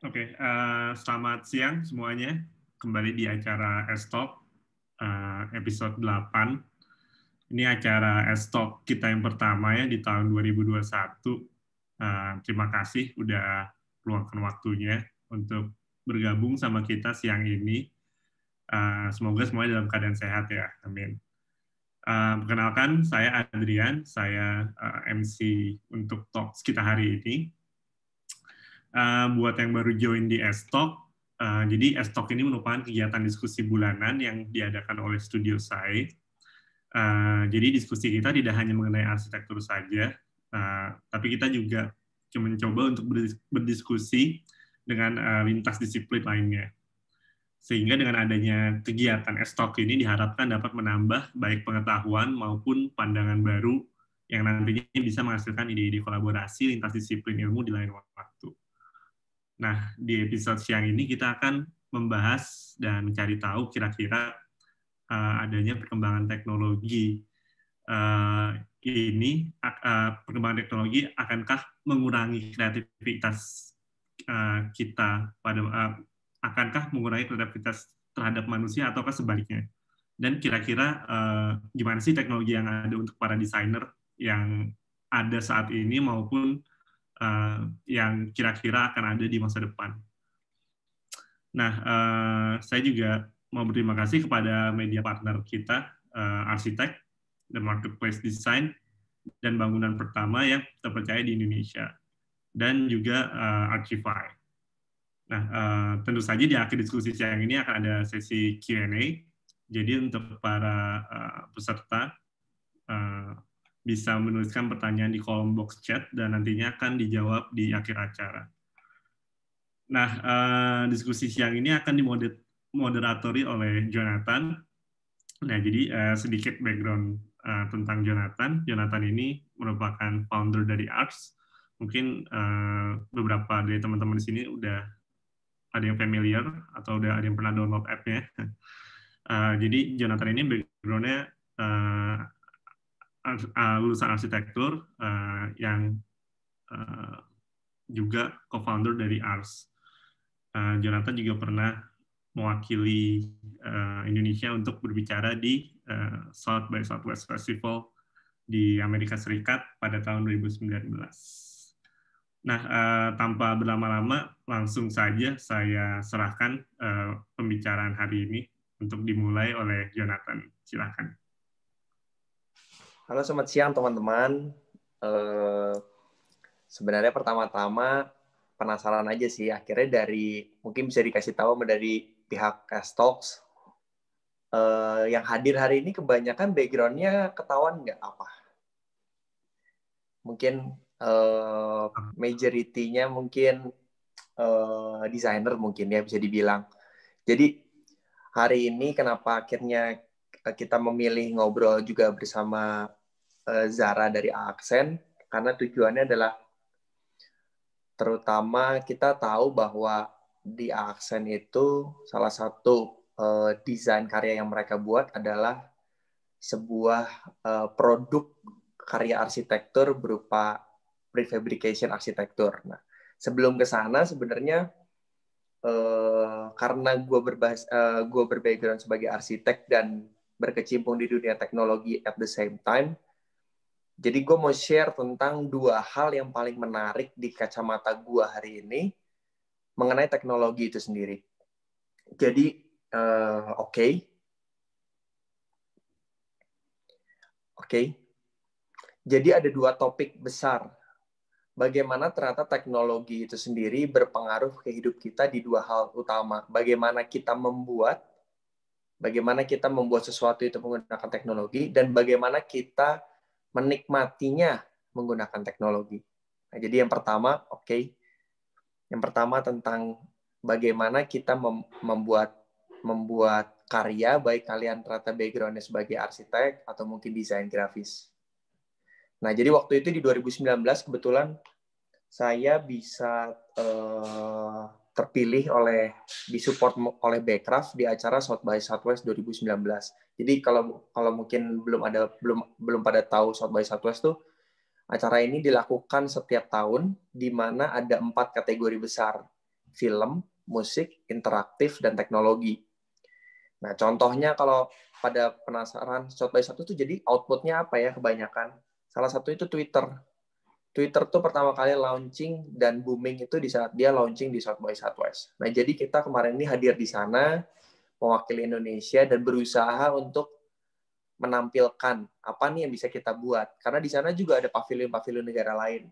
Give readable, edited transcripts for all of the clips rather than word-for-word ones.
Oke, selamat siang semuanya. Kembali di acara S-Talk, episode 8. Ini acara S-Talk kita yang pertama ya di tahun 2021. Terima kasih udah luangkan waktunya untuk bergabung sama kita siang ini. Semoga semuanya dalam keadaan sehat ya, amin. Perkenalkan, saya Adrian, saya MC untuk Talks kita hari ini. Buat yang baru join di S-Talk, jadi S-Talk ini merupakan kegiatan diskusi bulanan yang diadakan oleh Studio Sai. Jadi diskusi kita tidak hanya mengenai arsitektur saja, tapi kita juga mencoba untuk berdiskusi dengan lintas disiplin lainnya. Sehingga dengan adanya kegiatan S-Talk ini diharapkan dapat menambah baik pengetahuan maupun pandangan baru yang nantinya bisa menghasilkan ide-ide kolaborasi lintas disiplin ilmu di lain waktu. Nah, di episode siang ini kita akan membahas dan mencari tahu kira-kira adanya perkembangan teknologi perkembangan teknologi akankah mengurangi kreativitas kita akankah mengurangi kreativitas terhadap manusia ataukah sebaliknya? Dan kira-kira gimana sih teknologi yang ada untuk para desainer yang ada saat ini maupun yang kira-kira akan ada di masa depan. Nah, saya juga mau berterima kasih kepada media partner kita, Arsitek, The Marketplace Design, dan bangunan pertama yang terpercaya di Indonesia, dan juga Archify. Nah, tentu saja di akhir diskusi siang ini akan ada sesi Q&A, jadi untuk para peserta, bisa menuliskan pertanyaan di kolom box chat dan nantinya akan dijawab di akhir acara. Nah, diskusi siang ini akan dimoderatori oleh Jonathan. Nah, jadi sedikit background tentang Jonathan. Jonathan ini merupakan founder dari ARS. Mungkin beberapa dari teman-teman di sini udah ada yang familiar atau udah ada yang pernah download app-nya. Jadi Jonathan ini background-nya lulusan arsitektur yang juga co-founder dari ARS. Jonathan juga pernah mewakili Indonesia untuk berbicara di South by Southwest Festival di Amerika Serikat pada tahun 2019. Nah, tanpa berlama-lama, langsung saja saya serahkan pembicaraan hari ini untuk dimulai oleh Jonathan. Silakan. Halo, selamat siang teman-teman. Sebenarnya pertama-tama penasaran aja sih, akhirnya mungkin bisa dikasih tahu dari pihak S-Talks, yang hadir hari ini kebanyakan background-nya ketahuan nggak apa? Mungkin majority-nya mungkin desainer mungkin ya bisa dibilang. Jadi hari ini kenapa akhirnya kita memilih ngobrol juga bersama Zara dari Aksen, karena tujuannya adalah terutama kita tahu bahwa di Aksen itu salah satu desain karya yang mereka buat adalah sebuah produk karya arsitektur berupa prefabrication arsitektur. Nah, sebelum ke sana sebenarnya karena gue berbackground sebagai arsitek dan berkecimpung di dunia teknologi at the same time, jadi gue mau share tentang dua hal yang paling menarik di kacamata gue hari ini mengenai teknologi itu sendiri. Jadi, oke. Jadi ada dua topik besar. Bagaimana ternyata teknologi itu sendiri berpengaruh ke hidup kita di dua hal utama. Bagaimana kita membuat sesuatu itu menggunakan teknologi, dan bagaimana kita menikmatinya menggunakan teknologi. Nah, jadi yang pertama, yang pertama tentang bagaimana kita membuat karya, baik kalian ternyata background-nya sebagai arsitek atau mungkin desain grafis. Nah, jadi waktu itu di 2019 kebetulan saya bisa terpilih disupport oleh Backcraft di acara South by Southwest 2019. Jadi kalau mungkin belum pada tahu South by Southwest tuh, acara ini dilakukan setiap tahun di mana ada 4 kategori besar. film, musik, interaktif, dan teknologi. Nah, contohnya kalau pada penasaran, South by Southwest itu jadi outputnya apa ya kebanyakan? Salah satu itu Twitter. Twitter tuh pertama kali launching dan booming itu di saat dia launching di South by Southwest. Nah, jadi kita kemarin ini hadir di sana, mewakili Indonesia, dan berusaha untuk menampilkan apa nih yang bisa kita buat. Karena di sana juga ada pavilion-pavilion negara lain.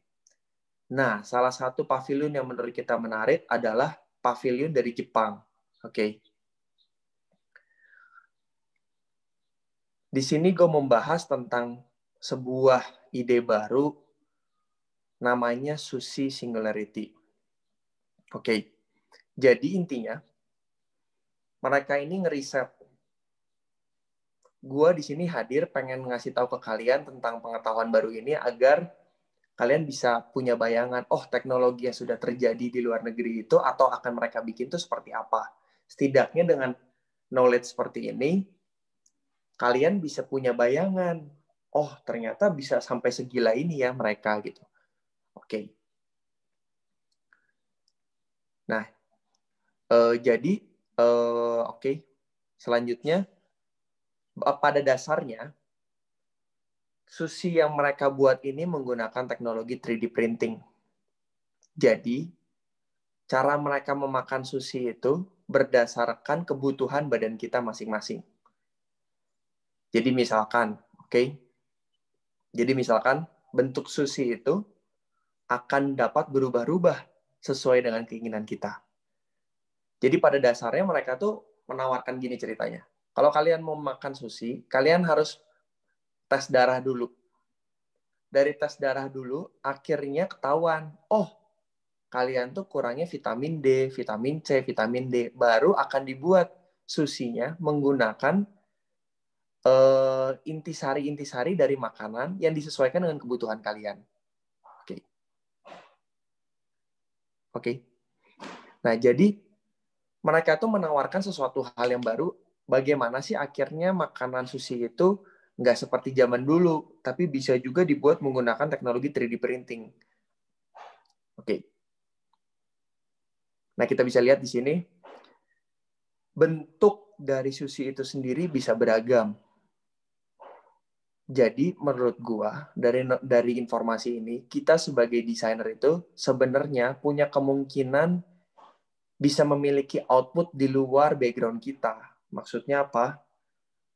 Nah, salah satu pavilion yang menurut kita menarik adalah pavilion dari Jepang. Oke. Di sini gue membahas tentang sebuah ide baru namanya Sushi Singularity. Oke. Jadi intinya mereka ini ngeriset. Gue di sini hadir pengen ngasih tahu ke kalian tentang pengetahuan baru ini agar kalian bisa punya bayangan, oh teknologi yang sudah terjadi di luar negeri itu atau akan mereka bikin itu seperti apa. Setidaknya dengan knowledge seperti ini, kalian bisa punya bayangan, oh ternyata bisa sampai segila ini ya mereka gitu. Oke. Nah, jadi oke. Selanjutnya, pada dasarnya, sushi yang mereka buat ini menggunakan teknologi 3D printing. Jadi, cara mereka memakan sushi itu berdasarkan kebutuhan badan kita masing-masing. Jadi misalkan, oke. Jadi misalkan bentuk sushi itu akan dapat berubah-ubah sesuai dengan keinginan kita. Jadi pada dasarnya mereka tuh menawarkan gini ceritanya. Kalau kalian mau makan sushi, kalian harus tes darah dulu. Dari tes darah dulu, akhirnya ketahuan, oh kalian tuh kurangnya vitamin D, vitamin C, vitamin D. Baru akan dibuat sushinya menggunakan intisari-intisari dari makanan yang disesuaikan dengan kebutuhan kalian. Oke. Oke. Nah, jadi mereka tuh menawarkan sesuatu hal yang baru. Bagaimana sih akhirnya makanan sushi itu nggak seperti zaman dulu, tapi bisa juga dibuat menggunakan teknologi 3D printing. Oke. Nah, kita bisa lihat di sini, bentuk dari sushi itu sendiri bisa beragam. Jadi menurut gua dari informasi ini, kita sebagai desainer itu sebenarnya punya kemungkinan bisa memiliki output di luar background kita. Maksudnya apa?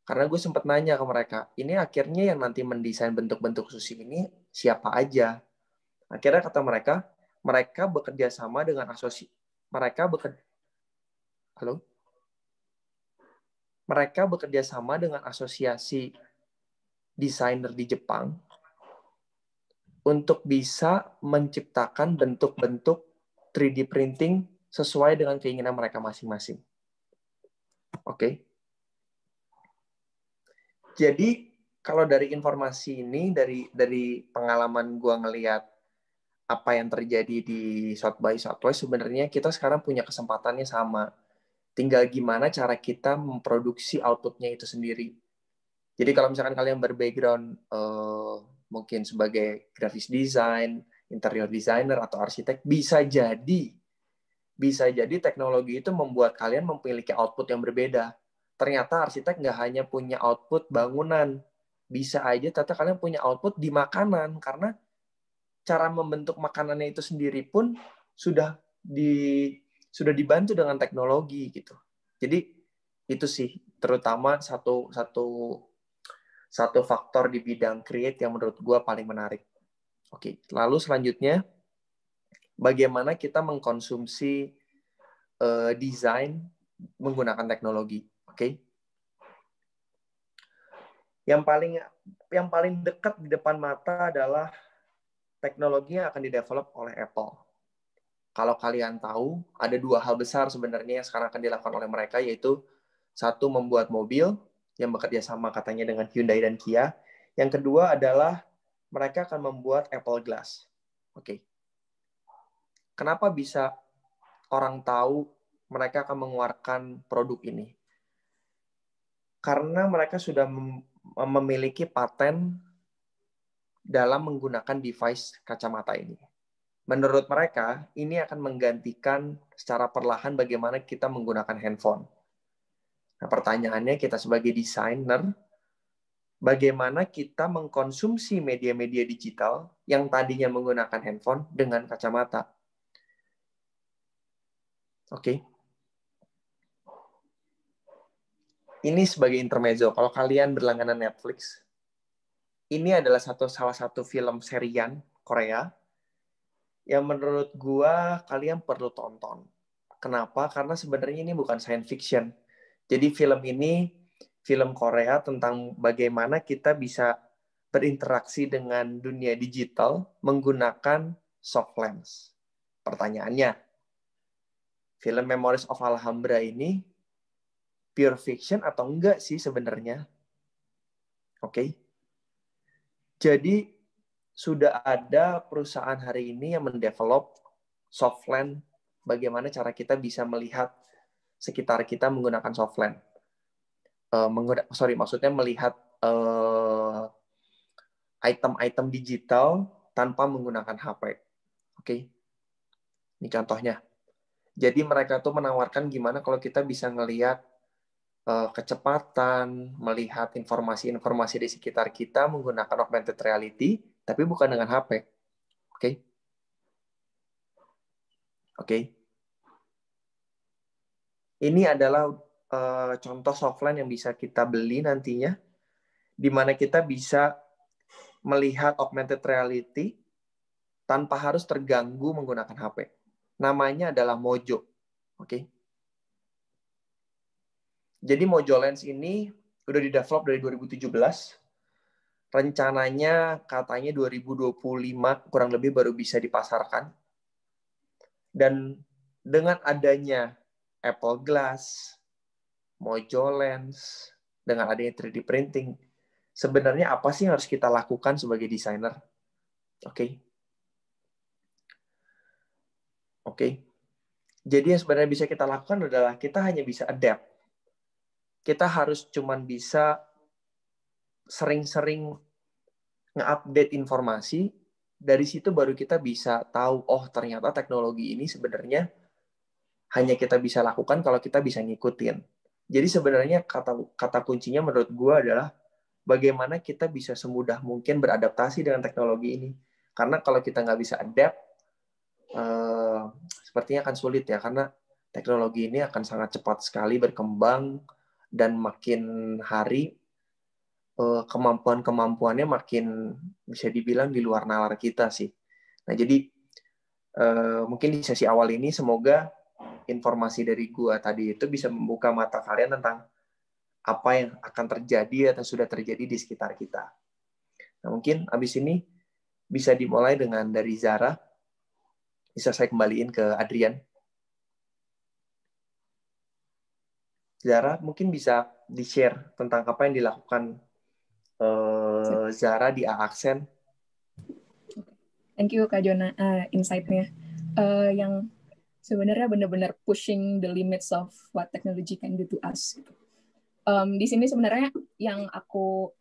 Karena gue sempat nanya ke mereka, ini akhirnya yang nanti mendesain bentuk-bentuk sushi ini siapa aja? Akhirnya kata mereka, mereka bekerja sama dengan mereka bekerja sama dengan asosiasi desainer di Jepang untuk bisa menciptakan bentuk-bentuk 3D printing sesuai dengan keinginan mereka masing-masing. Oke. Jadi kalau dari informasi ini, dari pengalaman gue ngelihat apa yang terjadi di South by Southwest, sebenarnya kita sekarang punya kesempatannya sama. Tinggal gimana cara kita memproduksi outputnya itu sendiri. Jadi kalau misalkan kalian berbackground mungkin sebagai graphic design, interior designer, atau arsitek, bisa jadi teknologi itu membuat kalian memiliki output yang berbeda. Ternyata arsitek nggak hanya punya output bangunan, bisa aja ternyata kalian punya output di makanan, karena cara membentuk makanannya itu sendiri pun sudah dibantu dengan teknologi gitu. Jadi itu sih terutama satu faktor di bidang create yang menurut gue paling menarik. Oke, lalu selanjutnya bagaimana kita mengkonsumsi desain menggunakan teknologi. Oke. Yang paling dekat di depan mata adalah teknologi yang akan didevelop oleh Apple. Kalau kalian tahu, ada dua hal besar sebenarnya yang sekarang akan dilakukan oleh mereka, yaitu satu, membuat mobil yang bekerja sama katanya dengan Hyundai dan Kia. Yang kedua adalah mereka akan membuat Apple Glass. Oke. Kenapa bisa orang tahu mereka akan mengeluarkan produk ini? Karena mereka sudah memiliki paten dalam menggunakan device kacamata ini. menurut mereka ini akan menggantikan secara perlahan bagaimana kita menggunakan handphone. Nah, pertanyaannya kita sebagai desainer, bagaimana kita mengkonsumsi media-media digital yang tadinya menggunakan handphone dengan kacamata. Oke. Ini sebagai intermezzo. Kalau kalian berlangganan Netflix, ini adalah salah satu film serian Korea yang menurut gua kalian perlu tonton. Kenapa? Karena sebenarnya ini bukan science fiction. Jadi film ini film Korea tentang bagaimana kita bisa berinteraksi dengan dunia digital menggunakan soft lens. Pertanyaannya, film Memories of Alhambra ini pure fiction atau enggak sih sebenarnya? Oke. Jadi sudah ada perusahaan hari ini yang mendevelop soft lens, bagaimana cara kita bisa melihat sekitar kita menggunakan soft lens. Maksudnya melihat item-item digital tanpa menggunakan HP. Oke. Ini contohnya. Jadi mereka tuh menawarkan gimana kalau kita bisa ngelihat kecepatan, melihat informasi-informasi di sekitar kita menggunakan augmented reality, tapi bukan dengan HP. Oke? Oke. Ini adalah contoh softline yang bisa kita beli nantinya, di mana kita bisa melihat augmented reality tanpa harus terganggu menggunakan HP. Namanya adalah Mojo. Oke? Jadi Mojo Lens ini udah di-develop dari 2017. Rencananya katanya 2025 kurang lebih baru bisa dipasarkan. Dan dengan adanya Apple Glass, Mojo Lens, dengan adanya 3D printing, sebenarnya apa sih yang harus kita lakukan sebagai desainer? Oke. Jadi yang sebenarnya bisa kita lakukan adalah kita hanya bisa adapt. Kita harus cuman bisa sering-sering nge-update informasi, dari situ baru kita bisa tahu, oh ternyata teknologi ini sebenarnya hanya kita bisa lakukan kalau kita bisa ngikutin. Jadi sebenarnya kata kuncinya menurut gue adalah bagaimana kita bisa semudah mungkin beradaptasi dengan teknologi ini. Karena kalau kita nggak bisa adapt, sepertinya akan sulit ya, karena teknologi ini akan sangat cepat sekali berkembang, dan makin hari kemampuannya makin bisa dibilang di luar nalar kita sih. Nah jadi mungkin di sesi awal ini semoga informasi dari gua tadi itu bisa membuka mata kalian tentang apa yang akan terjadi atau sudah terjadi di sekitar kita. Nah mungkin abis ini bisa dimulai dengan dari Zara. Bisa saya kembaliin ke Adrian. Zara mungkin bisa di-share tentang apa yang dilakukan Zara di A-Accent. Thank you Kak Jona, insight-nya. Yang sebenarnya benar-benar pushing the limits of what technology can do to us. Di sini sebenarnya yang aku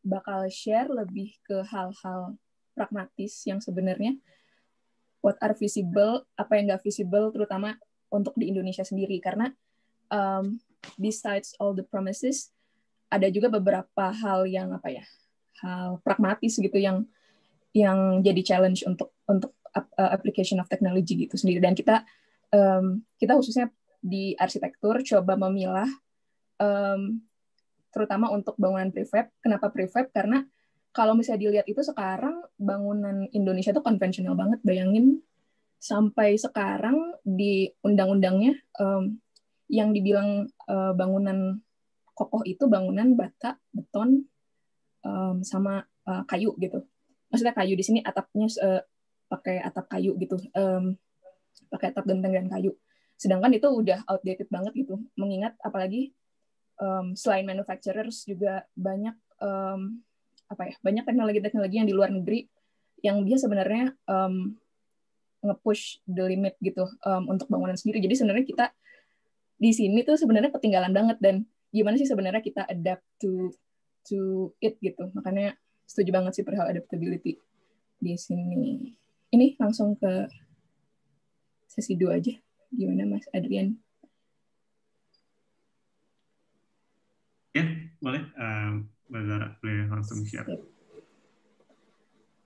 bakal share lebih ke hal-hal pragmatis yang sebenarnya what are visible, apa yang nggak visible, terutama untuk di Indonesia sendiri. Karena besides all the promises, ada juga beberapa hal yang hal pragmatis gitu yang jadi challenge untuk application of technology gitu sendiri. Dan kita khususnya di arsitektur coba memilah terutama untuk bangunan prefab. Kenapa prefab? Karena kalau misalnya dilihat itu sekarang bangunan Indonesia itu konvensional banget. Bayangin sampai sekarang di undang-undangnya yang dibilang bangunan kokoh itu bangunan bata, beton, sama kayu gitu. Maksudnya kayu di sini atapnya pakai atap kayu gitu, pakai atap genteng dan kayu. Sedangkan itu udah outdated banget gitu. Mengingat apalagi selain manufacturers juga banyak banyak teknologi-teknologi yang di luar negeri yang dia sebenarnya nge-push the limit gitu untuk bangunan sendiri. Jadi sebenarnya kita di sini tuh sebenarnya ketinggalan banget, dan gimana sih sebenarnya kita adapt to it gitu. Makanya setuju banget sih perihal adaptability di sini ini langsung ke sesi 2 aja. Gimana Mas Adrian? Ya, boleh. Mbak Zara, boleh langsung share.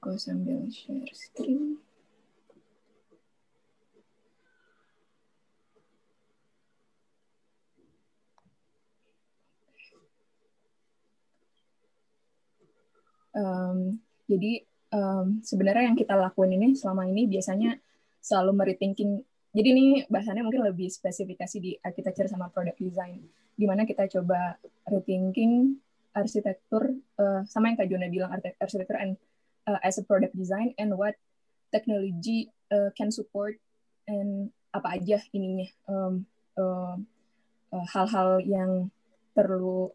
Aku sambil share screen. Jadi sebenarnya yang kita lakuin ini selama ini biasanya selalu merethinking. Jadi ini bahasannya mungkin lebih spesifikasi di architecture sama product design, di mana kita coba rethinking arsitektur, sama yang Kak Jona bilang, arsitektur and as a product design, and what technology can support, and apa aja ininya, hal-hal yang perlu,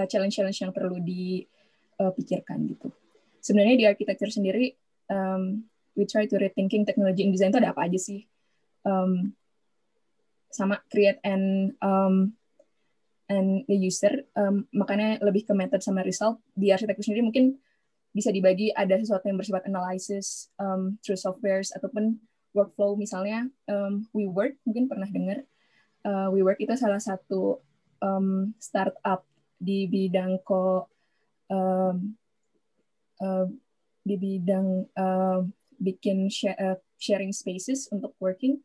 challenge-challenge yang perlu dipikirkan gitu. Sebenarnya di architecture sendiri, we try to rethinking technology in design itu ada apa aja sih? Sama create and the user, makanya lebih ke method sama result. Di arsitektur sendiri mungkin bisa dibagi ada sesuatu yang bersifat analysis through softwares ataupun workflow. Misalnya WeWork, mungkin pernah dengar. WeWork itu salah satu startup di bidang di bidang bikin sharing spaces untuk working.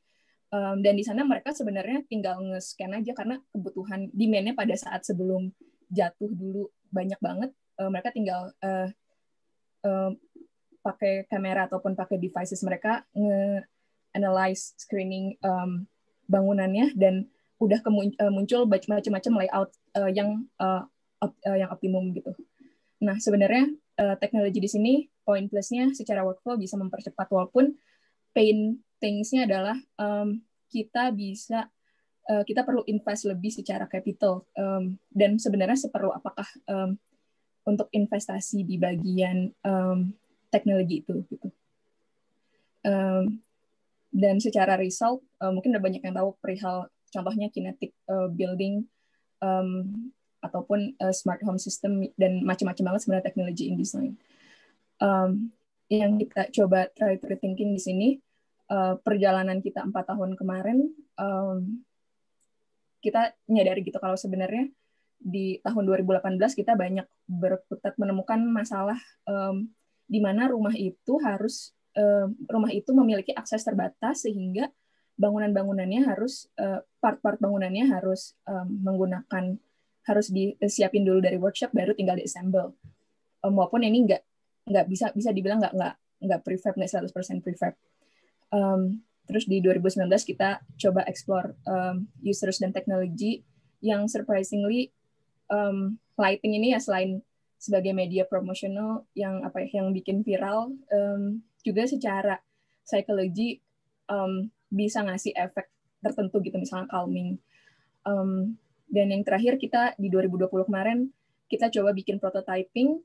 Dan di sana mereka sebenarnya tinggal nge-scan aja karena kebutuhan demand-nya pada saat sebelum jatuh dulu banyak banget. Mereka tinggal pakai kamera ataupun pakai devices mereka nge-analyze, screening bangunannya, dan udah muncul macam-macam layout yang optimum gitu. Nah, sebenarnya teknologi di sini poin plusnya secara workflow bisa mempercepat, walaupun pain things-nya adalah kita perlu invest lebih secara capital, dan sebenarnya seperlu apakah untuk investasi di bagian teknologi itu gitu. Dan secara result mungkin udah banyak yang tahu perihal contohnya kinetic building ataupun smart home system dan macam-macam banget sebenarnya teknologi in design. Yang kita coba try to rethinking di sini, perjalanan kita 4 tahun kemarin, kita nyadari gitu kalau sebenarnya di tahun 2018 kita banyak berkutat menemukan masalah di mana rumah itu memiliki akses terbatas, sehingga bangunan-bangunannya harus part-part bangunannya harus harus disiapin dulu dari workshop baru tinggal diassemble. Walaupun ini nggak bisa dibilang nggak prefab, nggak 100% prefab. Terus di 2019 kita coba explore users dan teknologi yang surprisingly lighting ini ya, selain sebagai media promotional yang bikin viral, juga secara psikologi bisa ngasih efek tertentu gitu, misalnya calming. Dan yang terakhir kita di 2020 kemarin kita coba bikin prototyping,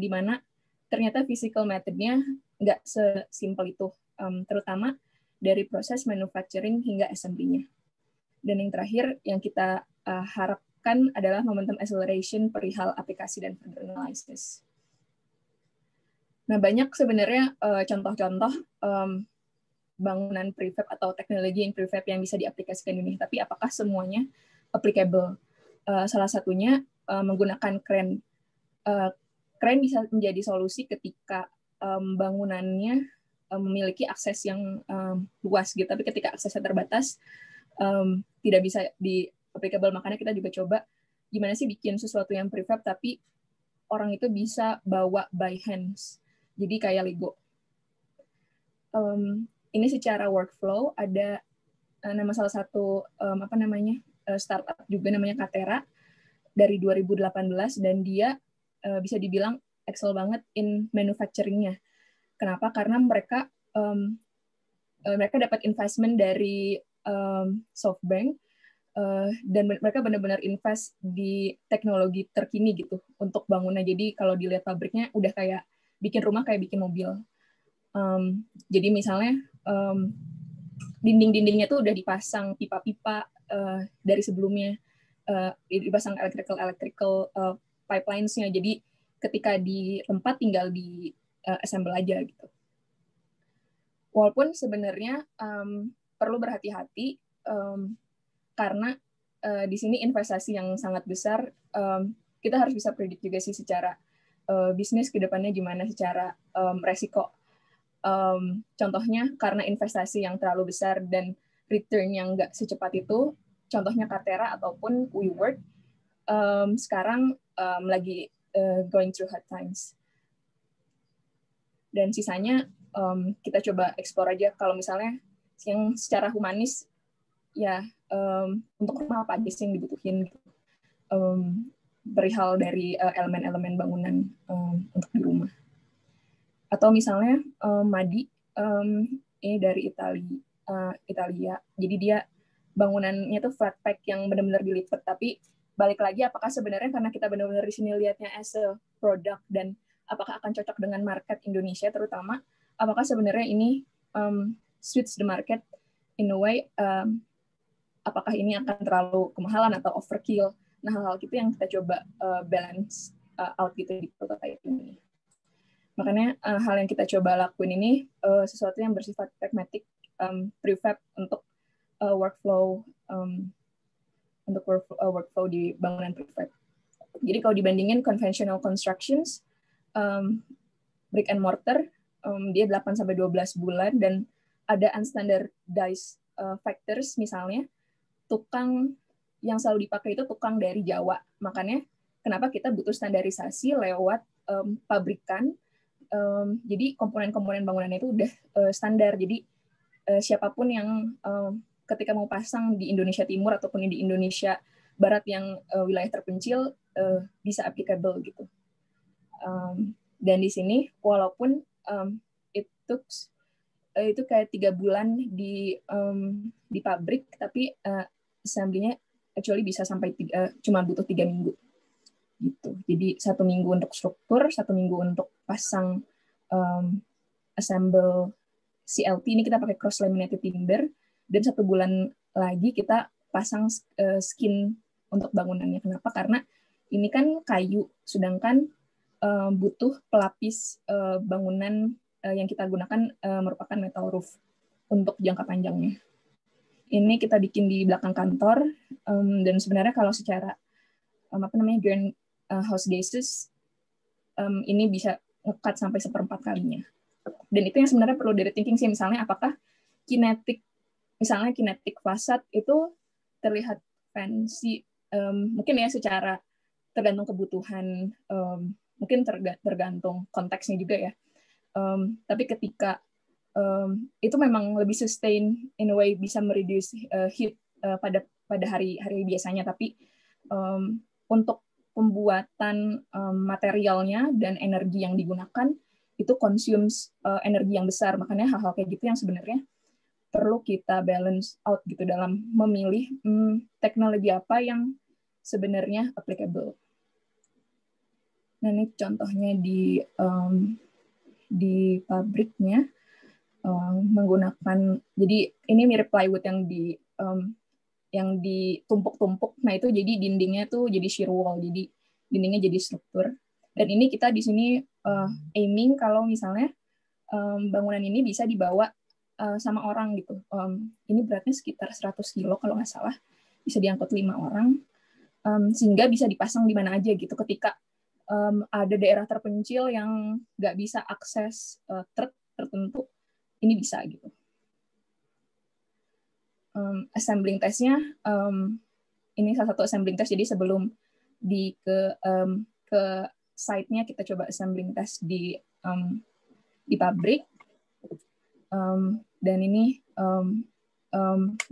di mana ternyata physical method-nya nggak sesimpel itu, terutama dari proses manufacturing hingga assembly-nya. Dan yang terakhir yang kita harapkan adalah momentum acceleration perihal aplikasi dan further analysis. Nah, banyak sebenarnya contoh-contoh bangunan prefab atau teknologi yang prefab yang bisa diaplikasikan ini, tapi apakah semuanya applicable? Salah satunya menggunakan crane. Crane bisa menjadi solusi ketika bangunannya memiliki akses yang luas gitu, tapi ketika aksesnya terbatas tidak bisa di-applicable. Makanya kita juga coba gimana sih bikin sesuatu yang prefab tapi orang itu bisa bawa by hands, jadi kayak Lego. Ini secara workflow ada nama salah satu startup juga namanya Katera dari 2018, dan dia bisa dibilang excel banget in manufacturing-nya. Kenapa? Karena mereka dapat investment dari SoftBank, dan mereka benar-benar invest di teknologi terkini gitu untuk bangunan. Jadi kalau dilihat pabriknya udah kayak bikin rumah kayak bikin mobil. Jadi misalnya dinding-dindingnya tuh udah dipasang pipa-pipa dari sebelumnya, dipasang electrical pipelines-nya. Jadi ketika di tempat tinggal di assemble aja gitu. Walaupun sebenarnya perlu berhati-hati karena di sini investasi yang sangat besar, kita harus bisa predik juga sih secara bisnis ke depannya gimana secara resiko. Contohnya karena investasi yang terlalu besar dan return yang nggak secepat itu, contohnya Katera ataupun WeWork, sekarang lagi going through hard times. Dan sisanya kita coba explore aja kalau misalnya yang secara humanis ya untuk rumah apa aja sih yang dibutuhin gitu. Perihal dari elemen-elemen bangunan untuk di rumah. Atau misalnya Madi ini dari Italia. Jadi dia bangunannya tuh flat pack yang benar-benar dilipat, tapi balik lagi apakah sebenarnya karena kita benar-benar di sini lihatnya as a product dan apakah akan cocok dengan market Indonesia terutama, apakah sebenarnya ini suits the market in a way, apakah ini akan terlalu kemahalan atau overkill. Nah, hal-hal gitu yang kita coba balance out gitu di prototype ini. Makanya hal yang kita coba lakuin ini sesuatu yang bersifat pragmatic, prefab untuk workflow di bangunan prefab. Jadi kalau dibandingin conventional constructions, brick and mortar, dia 8-12 bulan dan ada unstandardized factors, misalnya tukang yang selalu dipakai itu tukang dari Jawa. Makanya kenapa kita butuh standarisasi lewat pabrikan. Jadi komponen-komponen bangunannya itu udah standar. Jadi siapapun yang ketika mau pasang di Indonesia Timur ataupun di Indonesia Barat yang wilayah terpencil bisa applicable gitu. Dan di sini walaupun itu kayak 3 bulan di pabrik, tapi assembly-nya actually bisa sampai cuma butuh 3 minggu gitu. Jadi 1 minggu untuk struktur, 1 minggu untuk pasang assemble CLT, ini kita pakai cross laminated timber, dan 1 bulan lagi kita pasang skin untuk bangunannya. Kenapa? Karena ini kan kayu, sedangkan butuh pelapis bangunan yang kita gunakan merupakan metal roof untuk jangka panjangnya. Ini kita bikin di belakang kantor, dan sebenarnya kalau secara greenhouse gases ini bisa nge-cut sampai 1/4 kalinya. Dan itu yang sebenarnya perlu dari thinking sih, misalnya apakah kinetic fasad itu terlihat fancy, mungkin ya secara tergantung kebutuhan, mungkin tergantung konteksnya juga ya. Tapi ketika itu memang lebih sustain in a way, bisa mereduce heat pada hari biasanya, tapi untuk pembuatan materialnya dan energi yang digunakan itu consumes energi yang besar. Makanya hal-hal kayak gitu yang sebenarnya perlu kita balance out gitu dalam memilih teknologi apa yang sebenarnya applicable. Nah, ini contohnya di pabriknya menggunakan, jadi ini mirip plywood yang ditumpuk-tumpuk. Nah, itu jadi dindingnya tuh jadi shear wall, jadi dindingnya jadi struktur. Dan ini kita di sini aiming kalau misalnya bangunan ini bisa dibawa sama orang gitu. Ini beratnya sekitar 100 kilo kalau nggak salah, bisa diangkut 5 orang, sehingga bisa dipasang di mana aja gitu. Ketika ada daerah terpencil yang nggak bisa akses truk tertentu, ini bisa gitu. Assembling testnya, ini salah satu assembling test. Jadi sebelum ke site-nya kita coba assembling test di pabrik, dan ini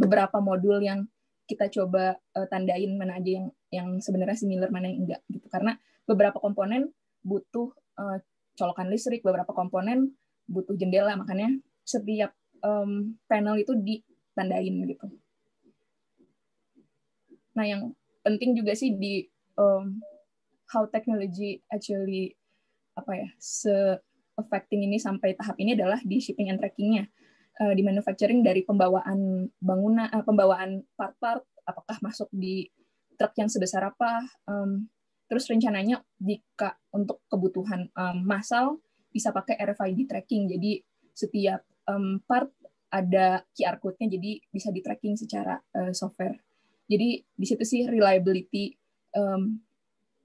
beberapa modul yang kita coba tandain mana aja yang sebenarnya similar, mana yang enggak gitu. Karena beberapa komponen butuh colokan listrik, beberapa komponen butuh jendela, makanya setiap panel itu ditandain gitu. Nah, yang penting juga sih di how technology actually affecting ini sampai tahap ini adalah di shipping and tracking-nya, di manufacturing, dari pembawaan bangunan, pembawaan part-part, apakah masuk di truk yang sebesar apa, terus rencananya jika untuk kebutuhan massal bisa pakai RFID tracking, jadi setiap part ada QR code-nya, jadi bisa di-tracking secara software. Jadi di situ sih reliability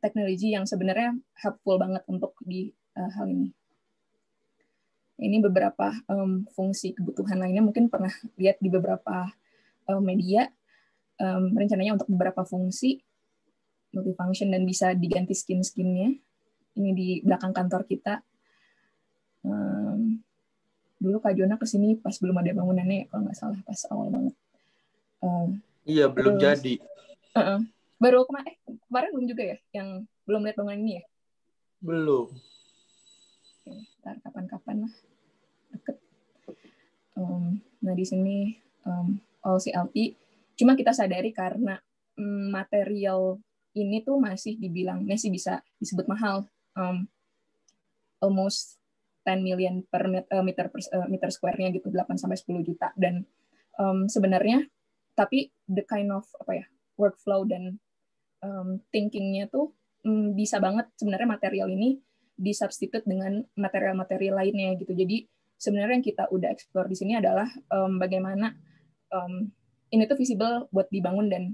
teknologi yang sebenarnya helpful banget untuk di hal ini. Ini beberapa fungsi kebutuhan lainnya, mungkin pernah lihat di beberapa media, rencananya untuk beberapa fungsi multifunction dan bisa diganti skin-skinnya. Ini di belakang kantor kita. Dulu Kak Jona kesini pas belum ada bangunannya, kalau nggak salah pas awal banget. Iya, belum jadi. Baru kemarin belum juga ya, yang belum lihat bangunan ini ya? Belum. Oke, ntar kapan-kapan lah, deket. Nah di sini all CLT, cuma kita sadari karena material ini tuh masih bisa disebut mahal, almost 10 million per meter square-nya gitu, 8-10 juta. Dan sebenarnya, tapi the kind of workflow dan thinking-nya tuh bisa banget sebenarnya material ini disubstitute dengan material-material lainnya gitu. Jadi sebenarnya yang kita udah explore di sini adalah bagaimana ini tuh visible buat dibangun dan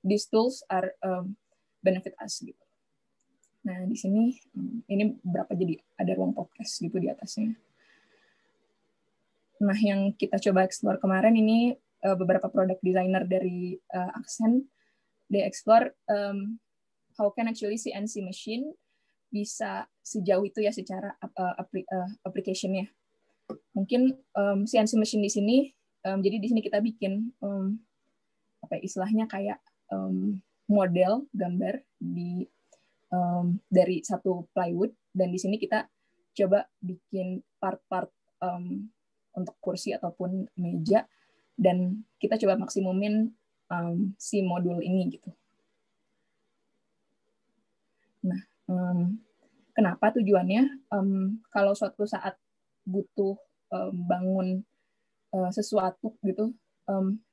these tools are benefit us gitu. Nah, di sini ini berapa, jadi ada ruang podcast gitu di atasnya. Nah, yang kita coba explore kemarin ini beberapa product designer dari Accent. They explore how can actually CNC machine bisa sejauh itu ya secara application-nya. Mungkin CNC machine di sini, jadi di sini kita bikin istilahnya kayak model gambar dari satu plywood, dan di sini kita coba bikin part-part untuk kursi ataupun meja, dan kita coba maksimumin si modul ini gitu. Nah, kenapa tujuannya? Kalau suatu saat butuh bangun sesuatu gitu,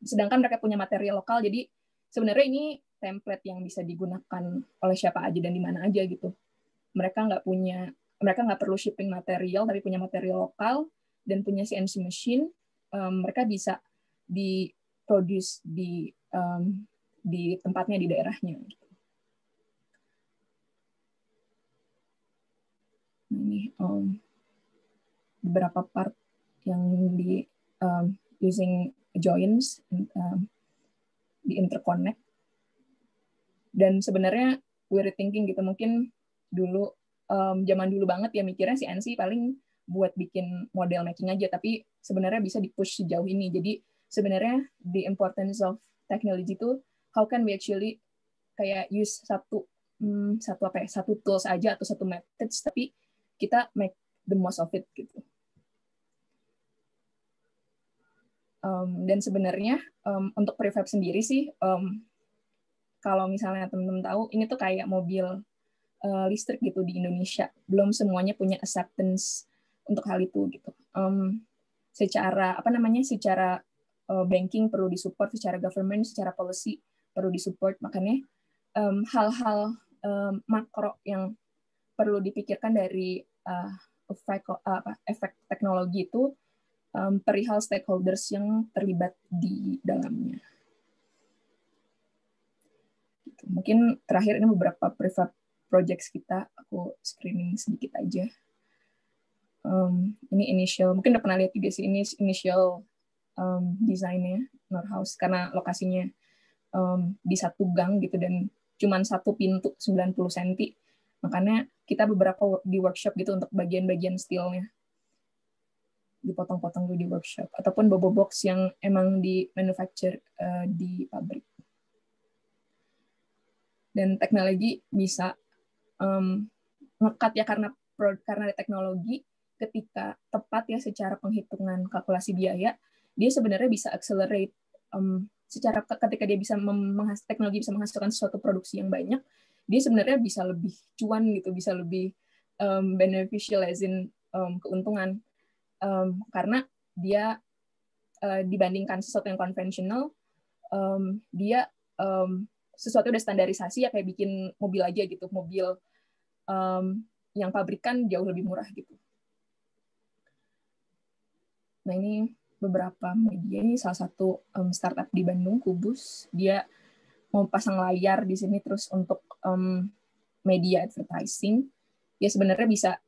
sedangkan mereka punya material lokal, jadi sebenarnya ini template yang bisa digunakan oleh siapa aja dan di mana aja gitu. Mereka nggak perlu shipping material, tapi punya material lokal dan punya CNC machine. Mereka bisa di-produce di tempatnya, di daerahnya. Ini beberapa part yang di using joints, di interconnect. Dan sebenarnya we're thinking gitu, mungkin dulu zaman dulu banget ya mikirnya CNC paling buat bikin model making aja, tapi sebenarnya bisa di-push sejauh ini. Jadi sebenarnya the importance of technology itu how can we actually kayak use satu tools aja atau satu methods, tapi kita make the most of it gitu. Dan sebenarnya untuk prefab sendiri sih, kalau misalnya teman-teman tahu, ini tuh kayak mobil listrik gitu di Indonesia. Belum semuanya punya acceptance untuk hal itu gitu. Secara secara banking perlu disupport, secara government, secara policy perlu disupport. Makanya hal-hal makro yang perlu dipikirkan dari efek teknologi itu perihal stakeholders yang terlibat di dalamnya. Mungkin terakhir ini beberapa prefab projects kita, aku screening sedikit aja. Ini initial, mungkin udah pernah lihat juga sih, ini initial desainnya Norhaus, karena lokasinya di satu gang gitu dan cuman satu pintu 90 cm. Makanya kita beberapa di workshop gitu untuk bagian-bagian steel-nya dipotong-potong dulu di workshop, ataupun bobo box yang emang di manufacture di pabrik. Dan teknologi bisa ngekat ya, karena teknologi ketika tepat ya secara penghitungan kalkulasi biaya, dia sebenarnya bisa accelerate secara ketika dia bisa teknologi bisa menghasilkan suatu produksi yang banyak, dia sebenarnya bisa lebih cuan gitu, bisa lebih beneficial as in keuntungan, karena dia dibandingkan sesuatu yang konvensional, dia sesuatu udah standarisasi ya, kayak bikin mobil aja gitu, mobil yang pabrikan jauh lebih murah gitu. Nah, ini beberapa media, ini salah satu startup di Bandung, Kubus. Dia mau pasang layar di sini terus untuk media advertising. Ya sebenarnya bisa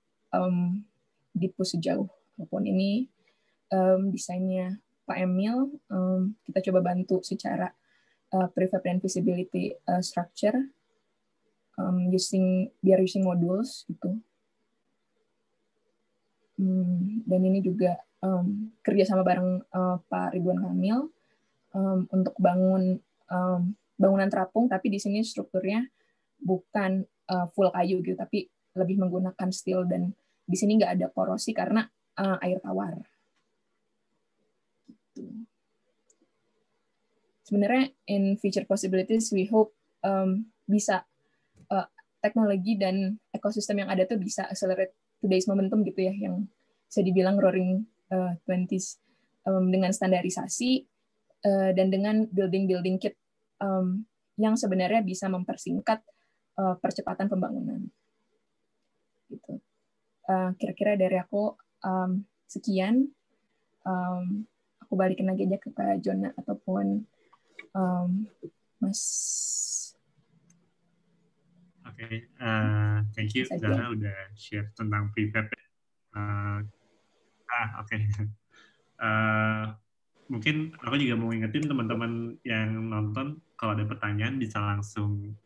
di-push sejauh apapun. Ini desainnya Pak Emil. Kita coba bantu secara prefab dan visibility structure using modules gitu. Dan ini juga kerja sama bareng Pak Ridwan Kamil untuk bangunan terapung, tapi di sini strukturnya bukan full kayu gitu, tapi lebih menggunakan steel, dan di sini nggak ada korosi karena air tawar. Sebenarnya in future possibilities we hope bisa teknologi dan ekosistem yang ada tuh bisa accelerate today's momentum gitu ya, yang bisa dibilang roaring 20s dengan standarisasi dan dengan building kit yang sebenarnya bisa mempersingkat percepatan pembangunan. Gitu. Kira-kira dari aku sekian. Aku balikin lagi aja ke Kak Jona ataupun Mas. Oke, thank you Zara udah share tentang prefab. Oke. Mungkin aku juga mau ingetin teman-teman yang nonton, kalau ada pertanyaan bisa langsung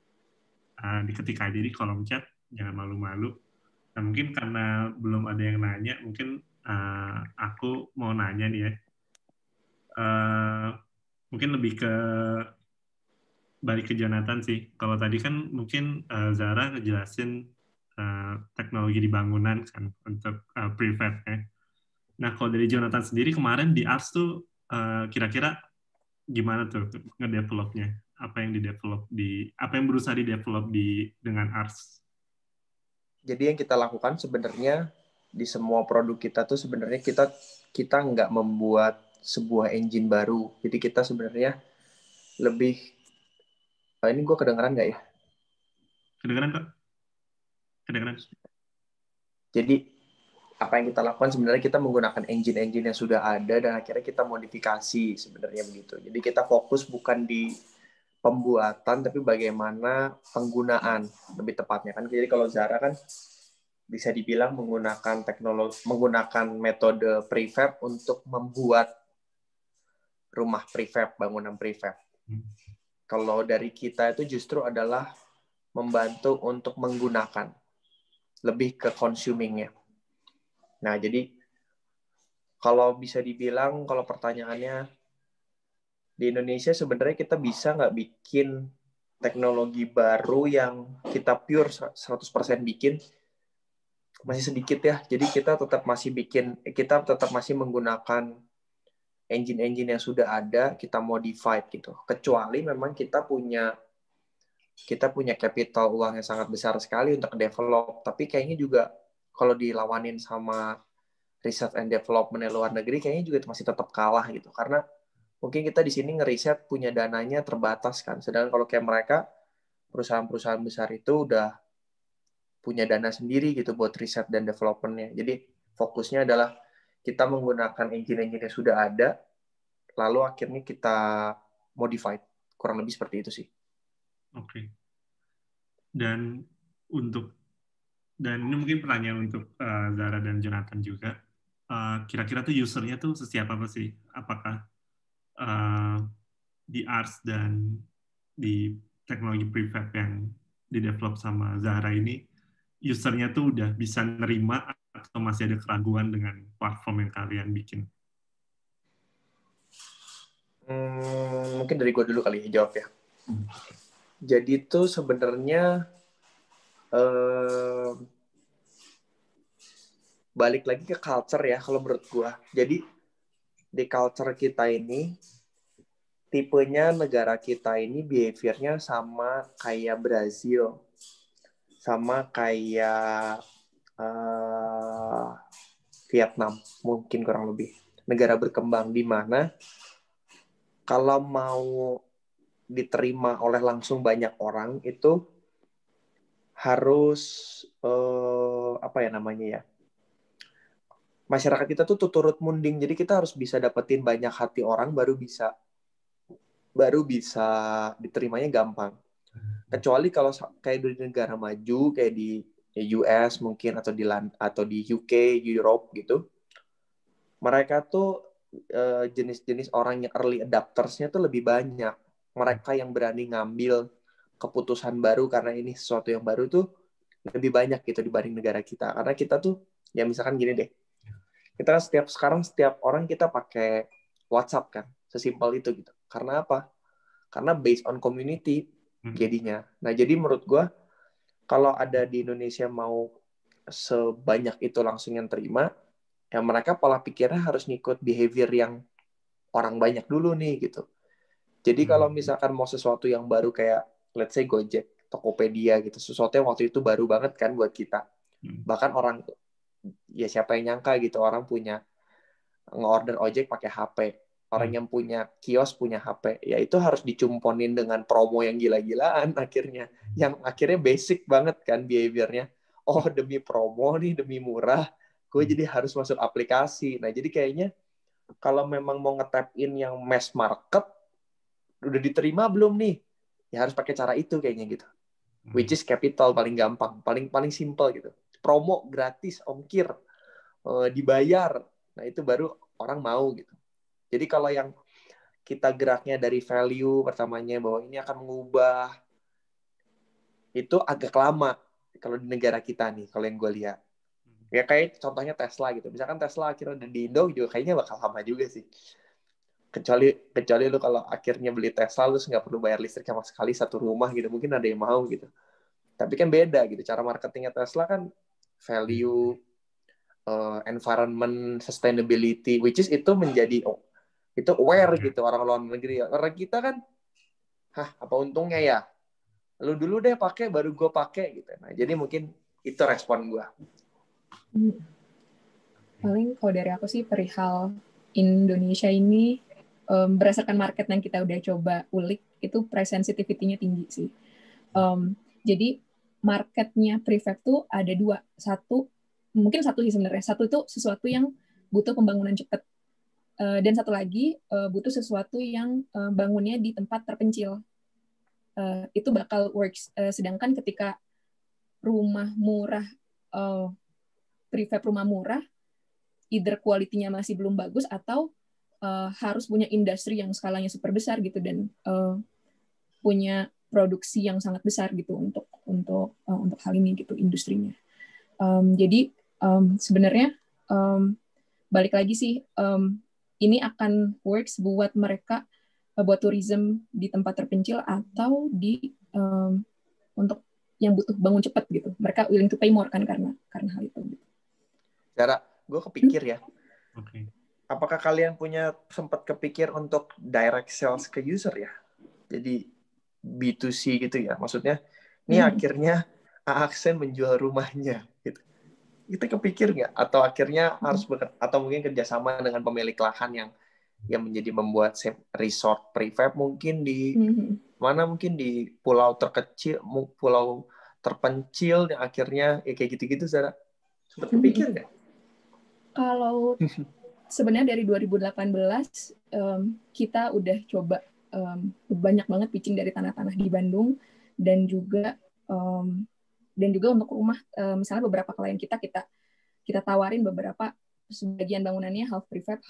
diketik aja di kolom chat, jangan malu-malu. Nah, mungkin karena belum ada yang nanya, mungkin aku mau nanya nih ya. Mungkin lebih ke balik ke Jonathan sih. Kalau tadi kan mungkin Zara ngejelasin teknologi di bangunan kan untuk prefab ya. Nah, kalau dari Jonathan sendiri kemarin di Ars tuh kira-kira gimana tuh ngedevelopnya? Apa yang berusaha didevelop dengan Ars? Jadi yang kita lakukan sebenarnya di semua produk kita tuh sebenarnya kita nggak membuat sebuah engine baru. Jadi kita sebenarnya lebih ini gue kedengeran nggak ya? Kedengeran kok? Kedengeran. Jadi apa yang kita lakukan sebenarnya kita menggunakan engine-engine yang sudah ada dan akhirnya kita modifikasi sebenarnya begitu. Jadi kita fokus bukan di pembuatan tapi bagaimana penggunaan lebih tepatnya kan. Jadi kalau Zara kan bisa dibilang menggunakan metode prefab untuk membuat rumah prefab, bangunan prefab. Kalau dari kita itu justru adalah membantu untuk menggunakan, lebih ke consuming-nya. Nah, jadi kalau bisa dibilang, kalau pertanyaannya, di Indonesia sebenarnya kita bisa nggak bikin teknologi baru yang kita pure 100% bikin, masih sedikit ya. Jadi kita tetap masih menggunakan engine-engine yang sudah ada, kita modified gitu. Kecuali memang kita punya capital uang yang sangat besar sekali untuk develop, tapi kayaknya juga kalau dilawanin sama research and development di luar negeri kayaknya juga masih tetap kalah gitu. Karena mungkin kita di sini ngeriset punya dananya terbatas kan. Sedangkan kalau kayak mereka perusahaan-perusahaan besar itu udah punya dana sendiri gitu buat riset dan development-nya. Jadi fokusnya adalah kita menggunakan engine-engine yang sudah ada, lalu akhirnya kita modified. Kurang lebih seperti itu sih. Oke. Dan ini mungkin pertanyaan untuk Zara dan Jonathan juga. Kira-kira tuh usernya tuh sesiapa apa sih? Apakah di Ars dan di teknologi prefab yang di-develop sama Zara ini, usernya tuh udah bisa nerima atau masih ada keraguan dengan platform yang kalian bikin? Mungkin dari gue dulu kali ya jawab ya. Jadi itu sebenarnya balik lagi ke culture ya kalau menurut gue. Jadi di culture kita ini, tipenya negara kita ini behavior-nya sama kayak Brazil, sama kayak Vietnam, mungkin kurang lebih. Negara berkembang di mana kalau mau diterima oleh langsung banyak orang itu harus apa ya namanya ya? masyarakat kita tuh turut munding, jadi kita harus bisa dapetin banyak hati orang baru bisa diterimanya gampang. Kecuali kalau kayak di negara maju kayak di US mungkin atau di UK, Europe gitu, mereka tuh jenis-jenis orang yang early adapters-nya tuh lebih banyak. Mereka yang berani ngambil keputusan baru karena ini sesuatu yang baru tuh lebih banyak gitu dibanding negara kita. Karena kita tuh ya misalkan gini deh, kita setiap orang kita pakai WhatsApp kan, sesimpel itu gitu. Karena apa? Karena based on community jadinya. Nah, jadi menurut gue kalau ada di Indonesia mau sebanyak itu langsung yang terima, ya mereka pola pikirnya harus ngikut behavior yang orang banyak dulu nih gitu. Jadi kalau misalkan mau sesuatu yang baru kayak let's say Gojek, Tokopedia gitu, sesuatu yang waktu itu baru banget kan buat kita. Bahkan orang, ya siapa yang nyangka gitu, orang punya nge-order ojek pakai HP. Orang yang punya kios punya HP. Ya itu harus dicumponin dengan promo yang gila-gilaan akhirnya. Yang akhirnya basic banget kan behaviornya. Oh demi promo nih, demi murah, gue jadi harus masuk aplikasi. Nah jadi kayaknya kalau memang mau nge-tap in yang mass market, udah diterima belum nih? Ya harus pakai cara itu kayaknya gitu. Which is capital paling gampang, paling simple gitu. Promo gratis, ongkir, dibayar. Nah itu baru orang mau gitu. Jadi kalau yang kita geraknya dari value pertamanya bahwa ini akan mengubah, itu agak lama kalau di negara kita nih, kalau yang gue lihat. Ya kayak contohnya Tesla gitu. Misalkan Tesla akhirnya ada di Indo juga kayaknya bakal lama juga sih. Kecuali lu kalau akhirnya beli Tesla lu nggak perlu bayar listrik sama sekali satu rumah gitu, mungkin ada yang mau gitu. Tapi kan beda gitu, cara marketingnya Tesla kan value, environment, sustainability, which is itu menjadi itu aware gitu orang luar negeri. Orang kita kan, apa untungnya ya? Lu dulu deh pakai, baru gue pakai gitu. Nah jadi mungkin itu respon gue. Paling kalau dari aku sih perihal Indonesia ini berdasarkan market yang kita udah coba ulik, itu price sensitivity-nya tinggi sih. Jadi marketnya prefab tuh ada dua. Mungkin satu sih sebenarnya. Satu itu sesuatu yang butuh pembangunan cepat. Dan satu lagi butuh sesuatu yang bangunnya di tempat terpencil. Itu bakal works. Sedangkan ketika rumah murah, prefab rumah murah, either quality-nya masih belum bagus atau harus punya industri yang skalanya super besar gitu dan punya produksi yang sangat besar gitu untuk hal ini gitu industrinya. Jadi sebenarnya balik lagi sih ini akan works buat mereka buat tourism di tempat terpencil atau di untuk yang butuh bangun cepat gitu. Mereka willing to pay more kan karena hal itu. Gitu. Cara gue kepikir ya. Okay. Apakah kalian sempat kepikir untuk direct sales ke user ya? Jadi B2C gitu ya. Maksudnya ini akhirnya Aksen menjual rumahnya gitu. Kita kepikir nggak? Atau akhirnya harus atau mungkin kerjasama dengan pemilik lahan yang menjadi membuat resort prefab mungkin di mana, mungkin di pulau terkecil, pulau terpencil yang akhirnya ya kayak gitu-gitu, Zara. Sempat kepikir nggak? Kalau sebenarnya dari 2018 kita udah coba banyak banget pitching dari tanah-tanah di Bandung dan juga untuk rumah, misalnya beberapa klien kita tawarin beberapa, sebagian bangunannya half prefab,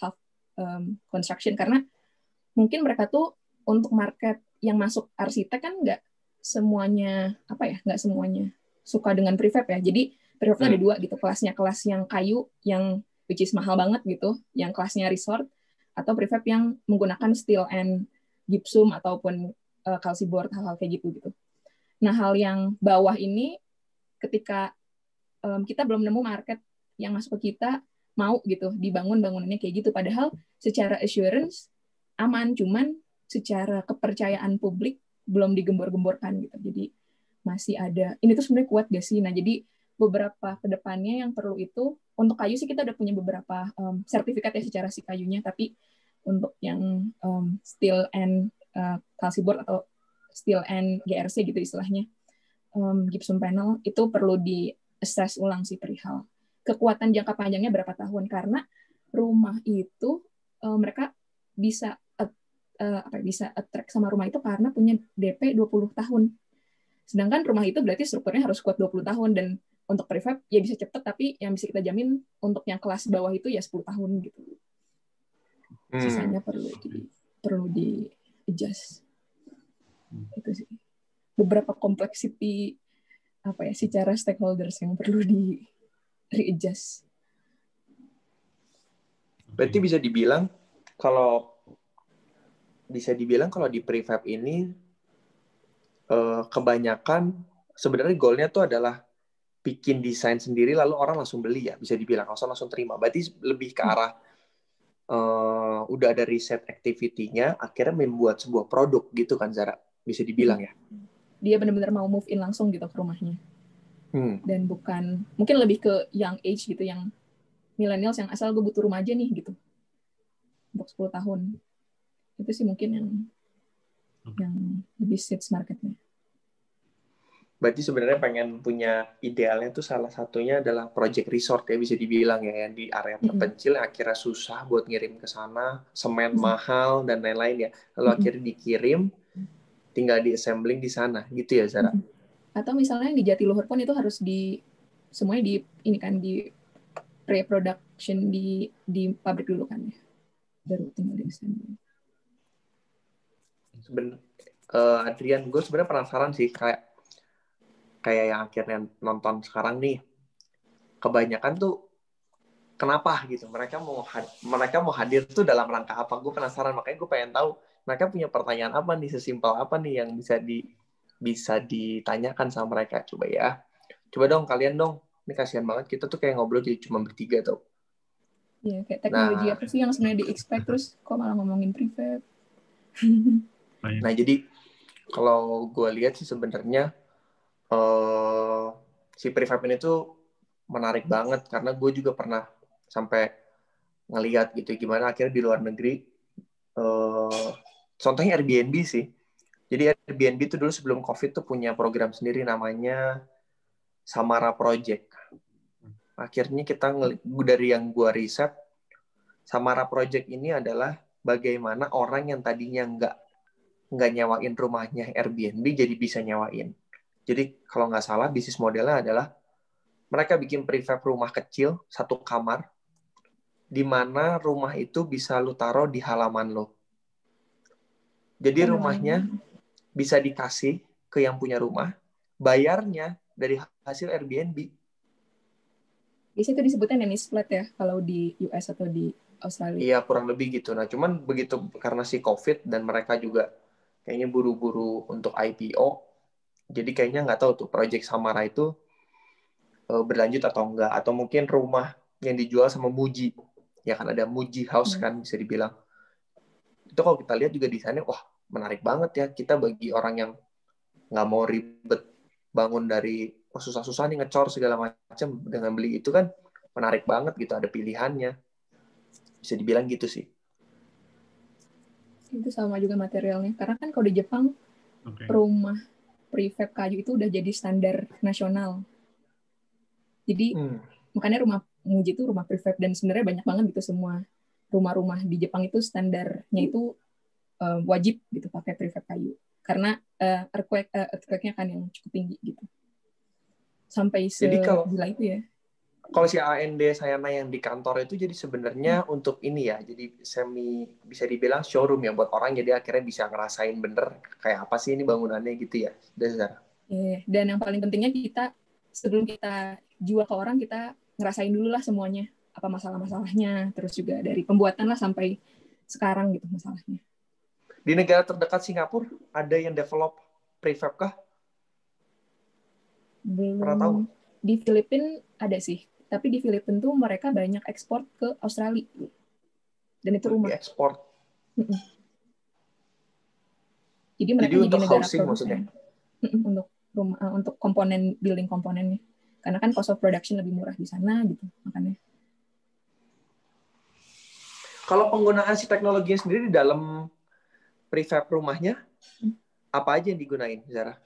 half construction, karena mungkin mereka tuh untuk market yang masuk arsitek kan nggak semuanya suka dengan prefab ya. Jadi prefab itu ada dua gitu kelasnya, kelas yang kayu yang which is mahal banget gitu, yang kelasnya resort, atau prefab yang menggunakan steel and gypsum ataupun calciboard, hal-hal kayak gitu. Nah, hal yang bawah ini ketika kita belum nemu market yang masuk ke kita mau gitu dibangun bangunannya kayak gitu, padahal secara assurance aman, cuman secara kepercayaan publik belum digembor-gemborkan gitu. Jadi masih ada, ini tuh sebenarnya kuat gak sih? Nah, jadi beberapa kedepannya yang perlu itu, untuk kayu sih kita udah punya beberapa sertifikat ya secara si kayunya, tapi untuk yang steel and calciboard atau steel and GRC gitu istilahnya, gypsum panel, itu perlu di assess ulang sih perihal kekuatan jangka panjangnya berapa tahun, karena rumah itu mereka bisa bisa attract sama rumah itu karena punya DP 20 tahun. Sedangkan rumah itu berarti strukturnya harus kuat 20 tahun, dan untuk prefab ya bisa cepet, tapi yang bisa kita jamin untuk yang kelas bawah itu ya 10 tahun gitu. Sisanya perlu di adjust. Itu sih. Beberapa complexity secara stakeholders yang perlu di readjust. Berarti bisa dibilang kalau di prefab ini kebanyakan sebenarnya goalnya tuh adalah bikin desain sendiri lalu orang langsung beli ya, bisa dibilang langsung terima. Berarti lebih ke arah udah ada riset activity-nya, akhirnya membuat sebuah produk gitu kan, Zara, bisa dibilang ya. Dia benar-benar mau move in langsung gitu ke rumahnya. Dan bukan, mungkin lebih ke young age gitu, yang millennials yang asal gue butuh rumah aja nih gitu untuk 10 tahun. Itu sih mungkin yang lebih seeds marketnya. Berarti sebenarnya pengen punya idealnya tuh salah satunya adalah project resort ya, bisa dibilang ya, yang di area terpencil yang akhirnya susah buat ngirim ke sana, semen mahal dan lain-lain ya. Lalu akhirnya dikirim, tinggal di-assembling di sana, gitu ya Zara? Atau misalnya di Jatiluhur pun itu harus semuanya di pre-production di pabrik dulu kan ya, baru tinggal di-assembling. Adrian, gue sebenarnya penasaran sih, kayak yang akhirnya nonton sekarang nih, kebanyakan tuh kenapa gitu, mereka mau hadir tuh dalam rangka apa? Gue penasaran, makanya gue pengen tahu mereka punya pertanyaan apa nih, sesimpel apa nih yang bisa ditanyakan sama mereka. Coba dong kalian dong, ini kasihan banget kita tuh kayak ngobrol jadi cuma bertiga tuh. Iya, kayak teknologi apa sih yang sebenarnya di-expect, terus kok malah ngomongin prefab? Nah, jadi kalau gue lihat sih sebenarnya si prefab ini tuh menarik banget, karena gue juga pernah sampai ngelihat gitu gimana akhirnya di luar negeri. Contohnya Airbnb sih. Jadi Airbnb tuh dulu sebelum COVID tuh punya program sendiri namanya Samara Project. Akhirnya dari yang gue riset, Samara Project ini adalah bagaimana orang yang tadinya nggak nyewain rumahnya Airbnb jadi bisa nyewain. Jadi kalau nggak salah bisnis modelnya adalah mereka bikin prefab rumah kecil, 1 kamar, di mana rumah itu bisa lu taruh di halaman lo. Jadi rumahnya bisa dikasih ke yang punya rumah, bayarnya dari hasil Airbnb. Biasanya itu disebutnya nanny flat ya, kalau di US atau di Australia. Iya, kurang lebih gitu. Nah, cuman begitu karena si COVID dan mereka juga kayaknya buru-buru untuk IPO, jadi kayaknya nggak tahu tuh Project Samara itu berlanjut atau enggak. Atau mungkin rumah yang dijual sama Muji. Ya kan ada Muji House kan, bisa dibilang. Itu kalau kita lihat juga desainnya, wah menarik banget ya. Kita bagi orang yang nggak mau ribet bangun dari susah-susah nih ngecor segala macam, dengan beli itu kan menarik banget gitu, ada pilihannya. Bisa dibilang gitu sih. Itu sama juga materialnya, karena kan kalau di Jepang rumah prefab kayu itu udah jadi standar nasional. Jadi makanya rumah Muji itu rumah prefab, dan sebenarnya banyak banget gitu semua rumah-rumah di Jepang itu standarnya itu wajib gitu pakai prefab kayu, karena earthquake-nya kan yang cukup tinggi gitu. Sampai segila itu ya. Kalau si AND Sayana yang di kantor itu jadi sebenarnya untuk ini ya, jadi bisa dibilang showroom ya buat orang, jadi akhirnya bisa ngerasain bener kayak apa sih ini bangunannya gitu ya. Dan yang paling pentingnya kita sebelum kita jual ke orang, kita ngerasain dulu lah semuanya, apa masalah-masalahnya, terus juga dari pembuatan lah sampai sekarang gitu masalahnya. Di negara terdekat Singapura ada yang develop prefab kah? Belum. Pernah tahu? Di Filipina ada sih, tapi di Filipina tuh mereka banyak ekspor ke Australia, dan itu rumah. Ekspor. Jadi mereka jadi negara housing maksudnya? Untuk rumah, untuk building komponennya, karena kan cost of production lebih murah di sana gitu, makanya. Kalau penggunaan si teknologinya sendiri di dalam prefab rumahnya, apa aja yang digunain, Zara?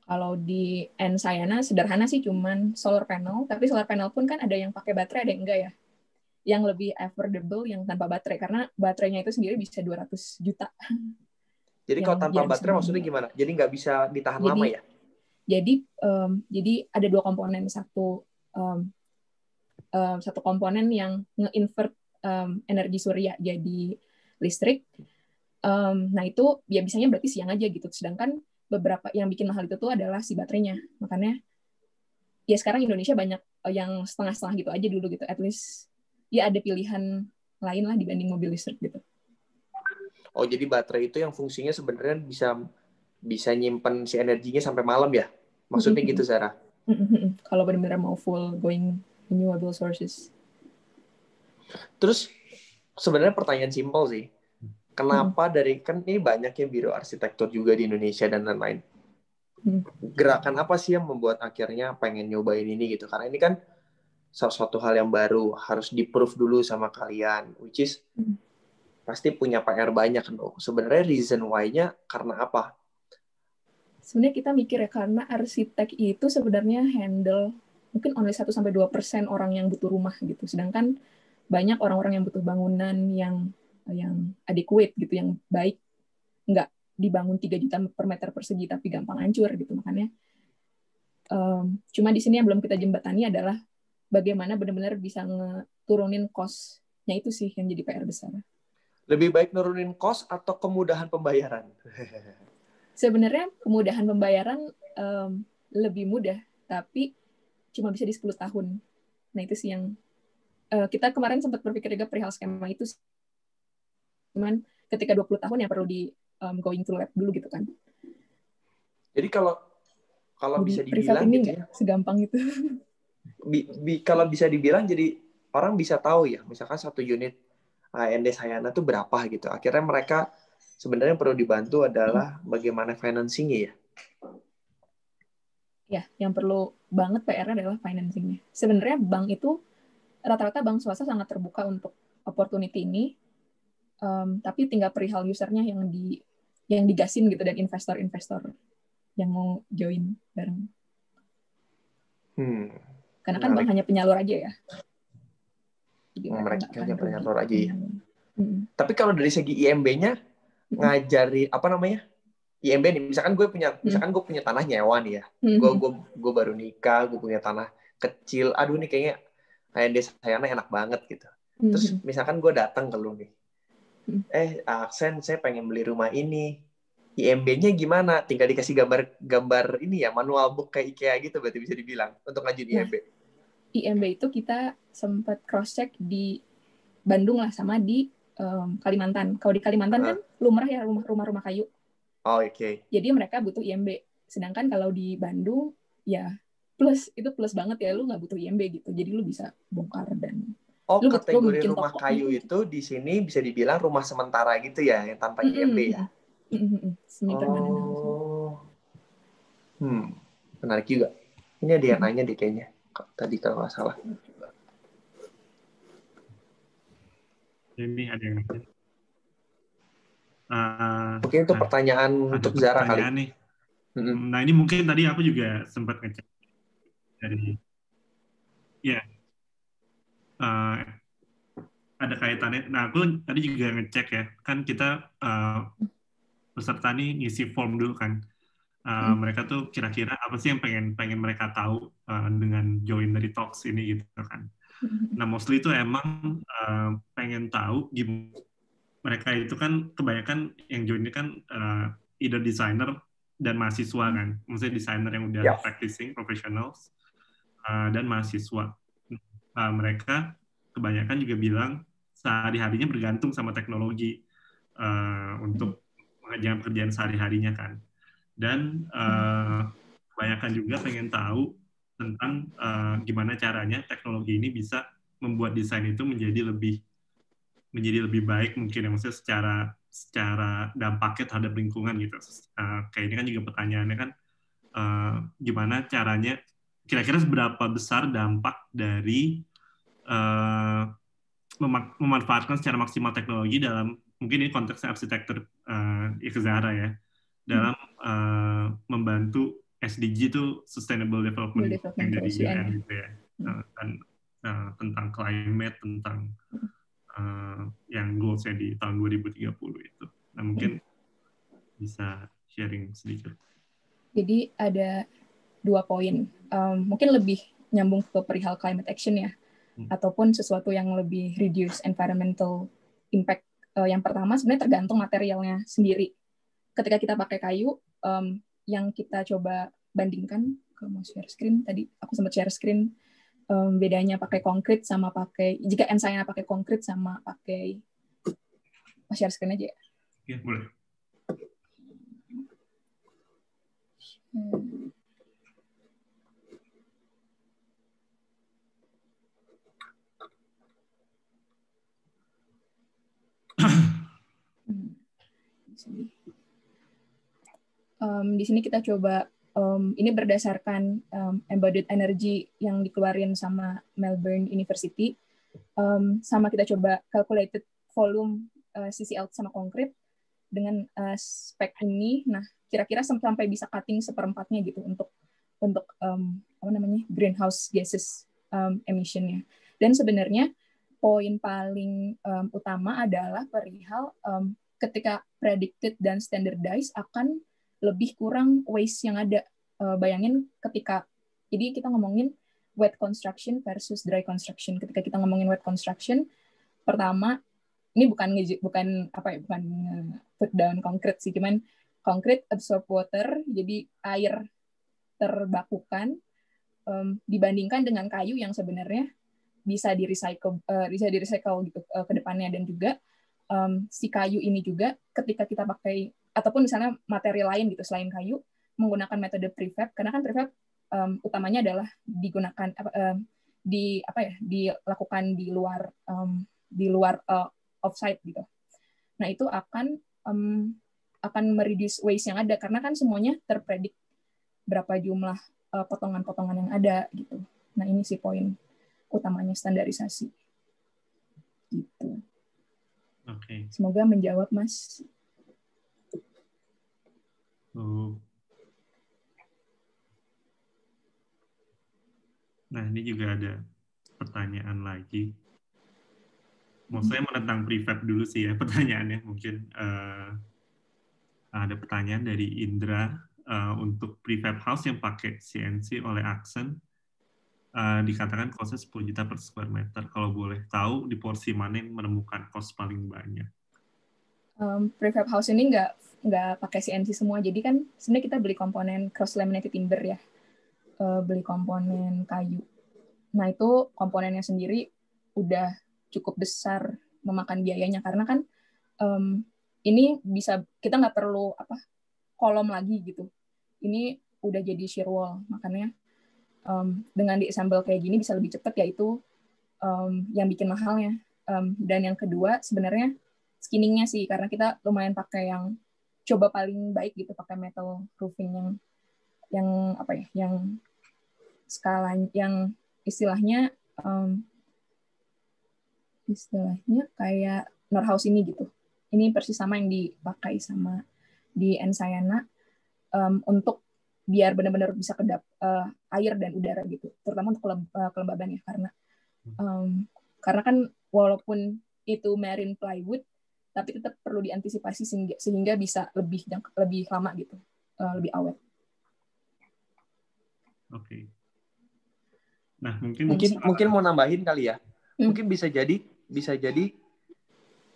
Kalau di Ensayana sederhana sih, cuman solar panel, tapi solar panel pun kan ada yang pakai baterai, ada yang enggak ya. Yang lebih affordable yang tanpa baterai, karena baterainya itu sendiri bisa 200 juta. Jadi kalau tanpa baterai maksudnya gimana? Jadi nggak bisa ditahan lama ya? Jadi ada dua komponen. Satu komponen yang nge-invert energi surya jadi listrik. Nah itu ya bisanya berarti siang aja gitu. Sedangkan beberapa yang bikin mahal itu tuh adalah si baterainya. Makanya ya sekarang Indonesia banyak yang setengah-setengah gitu aja dulu gitu. At least ya ada pilihan lain lah dibanding mobil listrik gitu. Oh, jadi baterai itu yang fungsinya sebenarnya bisa nyimpen si energinya sampai malam ya? Maksudnya gitu, Sarah? Kalau benar-benar mau full going renewable sources. Terus sebenarnya pertanyaan simpel sih. Kenapa kan ini banyak ya biro arsitektur juga di Indonesia dan lain-lain. Gerakan apa sih yang membuat akhirnya pengen nyobain ini gitu? Karena ini kan suatu hal yang baru, harus di-proof dulu sama kalian, which is pasti punya PR banyak loh. Sebenarnya reason why-nya karena apa? Sebenarnya kita mikir ya, karena arsitek itu sebenarnya handle mungkin only 1-2% orang yang butuh rumah gitu. Sedangkan banyak orang-orang yang butuh bangunan yang adequate gitu, yang baik, nggak dibangun 3 juta per meter persegi tapi gampang hancur gitu. Makanya cuma di sini yang belum kita jembatani adalah bagaimana benar-benar bisa ngeturunin cost-nya, itu sih yang jadi PR besar. Lebih baik nurunin cost atau kemudahan pembayaran? Sebenarnya kemudahan pembayaran lebih mudah, tapi cuma bisa di 10 tahun. Nah itu sih yang kita kemarin sempat berpikir juga perihal skema itu. Cuman ketika 20 tahun ya perlu di going to lab dulu gitu kan. Jadi kalau bisa dibilang ini gitu ya, segampang itu. Kalau bisa dibilang jadi orang bisa tahu ya, misalkan satu unit AND Sayana tuh berapa gitu. Akhirnya mereka sebenarnya perlu dibantu adalah bagaimana financing-nya ya. Ya, yang perlu banget PR-nya adalah financing-nya. Sebenarnya bank itu rata-rata bank swasta sangat terbuka untuk opportunity ini, tapi tinggal perihal usernya yang digasin gitu, dan investor-investor yang mau join bareng. Karena kan bank hanya penyalur aja ya. Jadi mereka hanya penyalur aja ya. Tapi kalau dari segi IMB-nya ngajari apa namanya? IMB nih, misalkan gue punya tanah nyewa nih ya. Gue baru nikah, gue punya tanah kecil. Aduh nih kayaknya AND Sayana enak banget gitu. Terus misalkan gue datang ke lu nih. Aksen, saya pengen beli rumah ini. IMB-nya gimana? Tinggal dikasih gambar ini ya, manual book kayak IKEA gitu berarti bisa dibilang untuk ngajuin IMB. IMB itu kita sempat cross-check di Bandung lah sama di Kalimantan. Kalau di Kalimantan kan lumrah ya rumah-rumah kayu. Oh, oke. Jadi mereka butuh IMB. Sedangkan kalau di Bandung ya plus banget ya, lu nggak butuh IMB gitu. Jadi lu bisa bongkar dan kategori rumah kayu itu di sini bisa dibilang rumah sementara gitu ya, yang tanpa IMB ya. Menarik juga. Ini ada yang nanya deh kayaknya. Tadi kalau nggak salah. Ini ada yang nanya. Mungkin itu pertanyaan untuk Zara kali. Nih. Nah ini mungkin tadi aku juga sempat ngecek dari ada kaitannya. Nah aku tadi juga ngecek ya, kan kita peserta nih ngisi form dulu kan. Mereka tuh kira-kira apa sih yang pengen mereka tahu dengan join dari talks ini gitu kan. Nah mostly itu emang pengen tahu gimana. Mereka itu kan kebanyakan yang join ini kan either designer dan mahasiswa kan. Maksudnya designer yang udah practicing professionals dan mahasiswa. Mereka kebanyakan juga bilang sehari-harinya bergantung sama teknologi untuk mengerjakan pekerjaan sehari-harinya kan. Dan kebanyakan juga pengen tahu tentang gimana caranya teknologi ini bisa membuat desain itu menjadi lebih baik mungkin ya, maksudnya secara dampaknya terhadap lingkungan gitu. Kayak ini kan juga pertanyaannya kan gimana caranya, kira-kira seberapa besar dampak dari memanfaatkan secara maksimal teknologi dalam, mungkin ini konteksnya arsitektur Zara ya, dalam membantu SDG itu Sustainable Development yang dari Goals, UN gitu ya. Dan tentang climate, tentang yang goals-nya di tahun 2030 itu. Nah, mungkin bisa sharing sedikit. Jadi ada 2 poin. Mungkin lebih nyambung ke perihal climate action ya, ataupun sesuatu yang lebih reduce environmental impact. Yang pertama sebenarnya tergantung materialnya sendiri. Ketika kita pakai kayu, yang kita coba bandingkan, kalau mau share screen, tadi aku sempat share screen, bedanya pakai konkrit sama pakai, jika Ensayana pakai konkrit sama pakai, share screen aja ya? Ya, boleh. Di sini kita coba, ini berdasarkan embodied energy yang dikeluarin sama Melbourne University, sama kita coba calculated volume CCl sama konkrit dengan spek ini. Nah, kira-kira sampai bisa cutting 1/4-nya gitu untuk greenhouse gases emission-nya. Dan sebenarnya poin paling utama adalah perihal ketika predicted dan standardized akan lebih kurang waste yang ada. Bayangin ketika, jadi kita ngomongin wet construction versus dry construction. Ketika kita ngomongin wet construction, pertama, ini bukan put down konkret sih, cuman konkret absorb water, jadi air terbakukan, dibandingkan dengan kayu yang sebenarnya bisa di recycle gitu ke depannya. Dan juga si kayu ini juga ketika kita pakai, ataupun misalnya materi lain gitu selain kayu, menggunakan metode prefab, karena kan prefab utamanya adalah digunakan dilakukan di luar offsite gitu. Nah, itu akan mereduce waste yang ada, karena kan semuanya terpredik berapa jumlah potongan-potongan yang ada gitu. Nah, ini sih poin utamanya standarisasi. Gitu. Okay. Semoga menjawab, Mas. Nah, ini juga ada pertanyaan lagi. Mau saya menentang prefab dulu sih ya pertanyaannya. Mungkin ada pertanyaan dari Indra, untuk prefab house yang pakai CNC oleh Axen, dikatakan cost-nya 10 juta per square meter. Kalau boleh tahu di porsi mana yang menemukan cost paling banyak? Prefab house ini nggak pakai CNC semua, jadi kan sebenarnya kita beli komponen cross laminated timber ya, beli komponen kayu. Nah, itu komponennya sendiri udah cukup besar memakan biayanya, karena kan ini bisa, kita nggak perlu kolom lagi gitu. Ini udah jadi shear wall, makanya dengan di-assemble kayak gini bisa lebih cepat, yaitu yang bikin mahalnya. Dan yang kedua sebenarnya skinningnya sih, karena kita lumayan pakai yang coba paling baik gitu, pakai metal roofing yang skala yang istilahnya kayak Norhaus ini gitu. Ini persis sama yang dipakai sama di Ensayana, untuk biar benar-benar bisa kedap air dan udara gitu, terutama untuk kelembabannya, karena kan walaupun itu marine plywood, tapi tetap perlu diantisipasi sehingga bisa lebih lama gitu, lebih awet. Oke. Nah, mungkin mau nambahin kali ya. Mungkin bisa jadi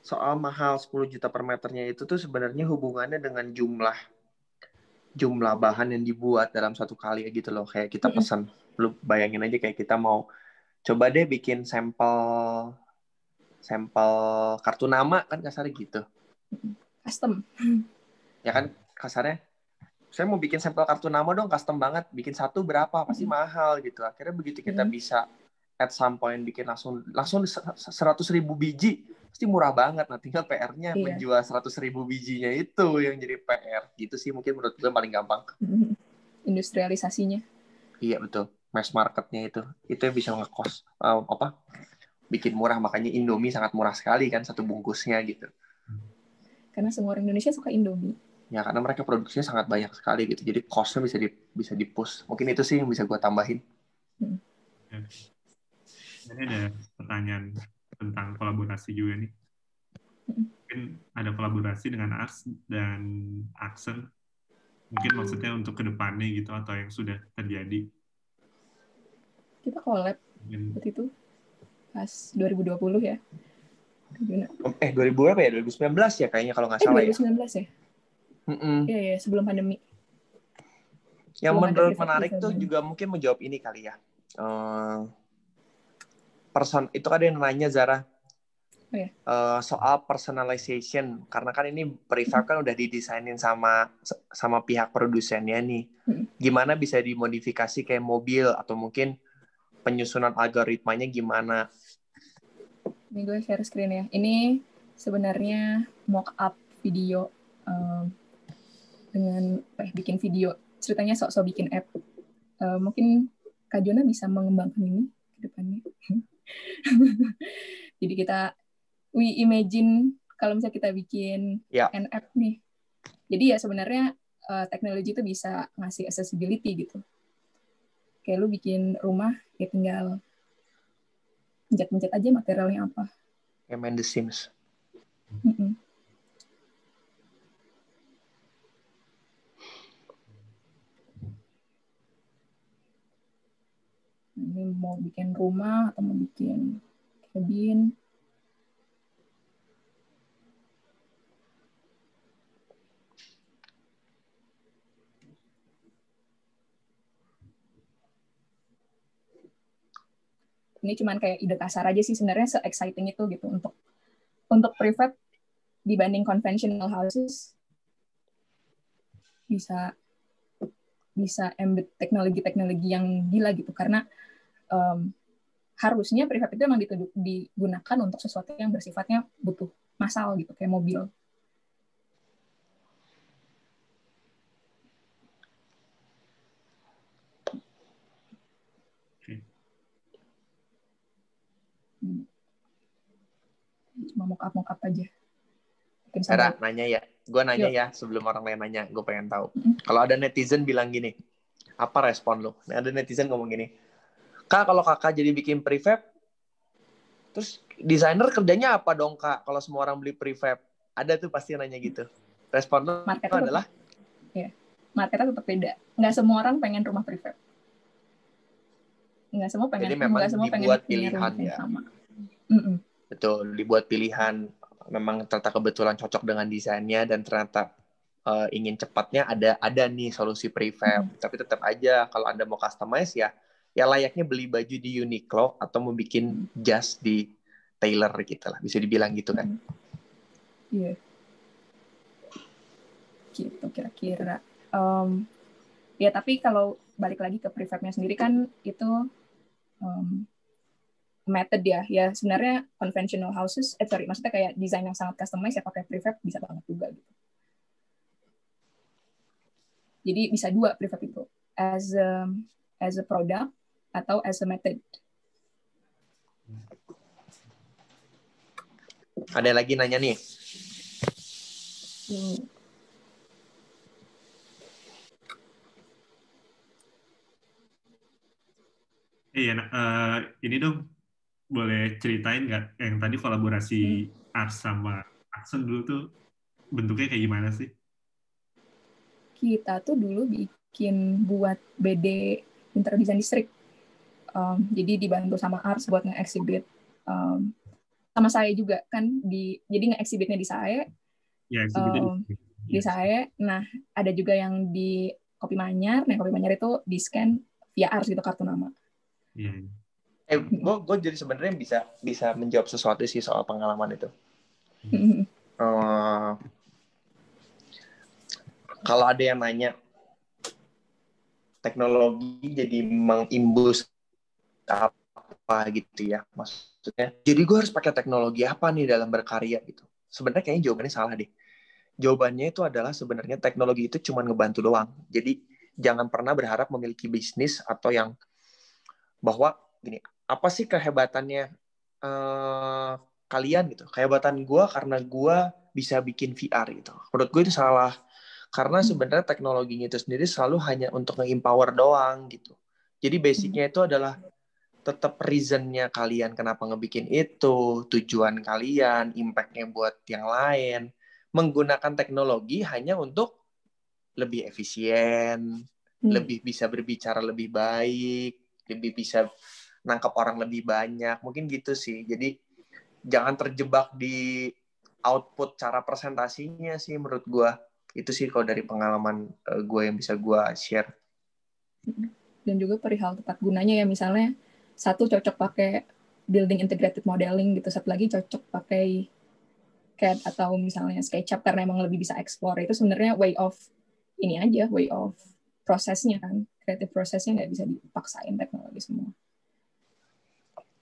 soal mahal 10 juta per meternya itu tuh sebenarnya hubungannya dengan jumlah bahan yang dibuat dalam satu kali gitu loh. Kayak kita pesan, lu bayangin aja kayak kita mau coba deh bikin sampel kartu nama, kan kasarnya gitu. Custom. Ya kan kasarnya, saya mau bikin sampel kartu nama dong, custom banget. Bikin satu berapa? Pasti mahal gitu. Akhirnya begitu kita bisa at some point bikin langsung 100.000 biji, pasti murah banget. Nah, tinggal PR-nya menjual 100.000 bijinya itu yang jadi PR. Gitu sih mungkin menurut gue paling gampang. Industrialisasinya. Iya, betul. Mass market-nya itu yang bisa nge-cost bikin murah. Makanya Indomie sangat murah sekali kan satu bungkusnya gitu. Karena semua orang Indonesia suka Indomie. Ya karena mereka produksinya sangat banyak sekali gitu. Jadi cost-nya bisa di-push. Mungkin itu sih yang bisa gue tambahin. Ini ada pertanyaan tentang kolaborasi juga nih. Mungkin ada kolaborasi dengan Ars dan Axon. Mungkin maksudnya untuk kedepannya gitu atau yang sudah terjadi. Kita collab waktu itu pas 2020 ya. 2000 berapa ya? 2019 ya kayaknya kalau nggak salah 2019 ya? Iya, ya, sebelum pandemi. Yang Belum menurut menarik tuh juga mungkin menjawab ini kali ya. Itu kan ada yang nanya Zara. Soal personalization. Karena kan ini prefab kan udah didesainin sama pihak produsennya nih. Gimana bisa dimodifikasi kayak mobil atau mungkin penyusunan algoritmanya gimana? Ini gue share screen ya. Ini sebenarnya mock-up video dengan bikin video. Ceritanya sok-sok bikin app. Mungkin Kak Jona bisa mengembangkan ini ke depannya. Jadi we imagine kalau misalnya kita bikin an app nih. Jadi ya sebenarnya teknologi itu bisa ngasih accessibility gitu. Kayak lu bikin rumah, ya tinggal pencet-pencet aja materialnya apa. Kayak main The Sims. Ini mau bikin rumah atau mau bikin cabin. Ini cuman kayak ide kasar aja sih sebenarnya, se-exciting itu gitu untuk prefab dibanding conventional houses. Bisa embed teknologi yang gila gitu, karena harusnya prefab itu emang digunakan untuk sesuatu yang bersifatnya butuh massal gitu, kayak mobil. Cuma mock-up aja. Sarah, nanya ya. Gue nanya ya sebelum orang lain nanya. Gue pengen tahu. Kalau ada netizen bilang gini, apa respon lo? Ada netizen ngomong gini, Kak, kalau kakak jadi bikin prefab, terus desainer kerjanya apa dong Kak? Kalau semua orang beli prefab, ada tuh pasti nanya gitu. Respon lo adalah? Marketnya tetap beda. Nggak semua orang pengen rumah prefab. Nggak semua pengen. Jadi memang dibuat pilihan ya. Sama. Betul, dibuat pilihan. Memang ternyata kebetulan cocok dengan desainnya dan ternyata ingin cepatnya ada nih solusi prefab. Tapi tetap aja kalau Anda mau customize ya layaknya beli baju di Uniqlo atau mau bikin jas di tailor gitu lah. Bisa dibilang gitu kan. Iya. Gitu kira-kira. Ya tapi kalau balik lagi ke prefabnya sendiri kan itu method ya sebenarnya conventional houses maksudnya kayak desain yang sangat customized ya pakai prefab bisa banget juga gitu. Jadi bisa dua prefab itu as a product atau as a method. Ada lagi nanya nih. Iya, ini dong boleh ceritain nggak yang tadi kolaborasi Ars sama Axon dulu tuh bentuknya kayak gimana sih? Kita tuh dulu bikin buat BD Interior Design District. Jadi dibantu sama Ars buat nge-exhibit. Sama saya juga kan, jadi nge-exhibitnya di saya. Ya, di saya. Nah, ada juga yang di Kopi Manyar. Nah, Kopi Manyar itu di-scan via Ars gitu, kartu nama. Iya. Gue jadi sebenarnya bisa menjawab sesuatu sih soal pengalaman itu. Kalau ada yang nanya teknologi jadi mengimbus apa gitu ya, maksudnya jadi gue harus pakai teknologi apa nih dalam berkarya gitu. Sebenarnya kayaknya jawabannya salah deh. Jawabannya itu adalah sebenarnya teknologi itu cuma ngebantu doang. Jadi jangan pernah berharap memiliki bisnis atau yang bahwa gini, apa sih kehebatannya kalian gitu? Kehebatan gue karena gue bisa bikin VR gitu. Menurut gue itu salah Karena sebenarnya teknologinya itu sendiri selalu hanya untuk nge-empower doang gitu. Jadi basicnya itu adalah tetap reason-nya kalian kenapa ngebikin itu, tujuan kalian, impact-nya buat yang lain. Menggunakan teknologi hanya untuk lebih efisien, lebih bisa berbicara lebih baik, lebih bisa nangkap orang lebih banyak. Mungkin gitu sih. Jadi jangan terjebak di output cara presentasinya sih menurut gue. Itu sih kalau dari pengalaman gue yang bisa gue share. Dan juga perihal tepat gunanya ya, misalnya satu cocok pakai building integrated modeling gitu, satu lagi cocok pakai CAD atau misalnya SketchUp karena emang lebih bisa explore. Itu sebenarnya way of prosesnya kan, creative prosesnya nggak bisa dipaksain teknologi semua.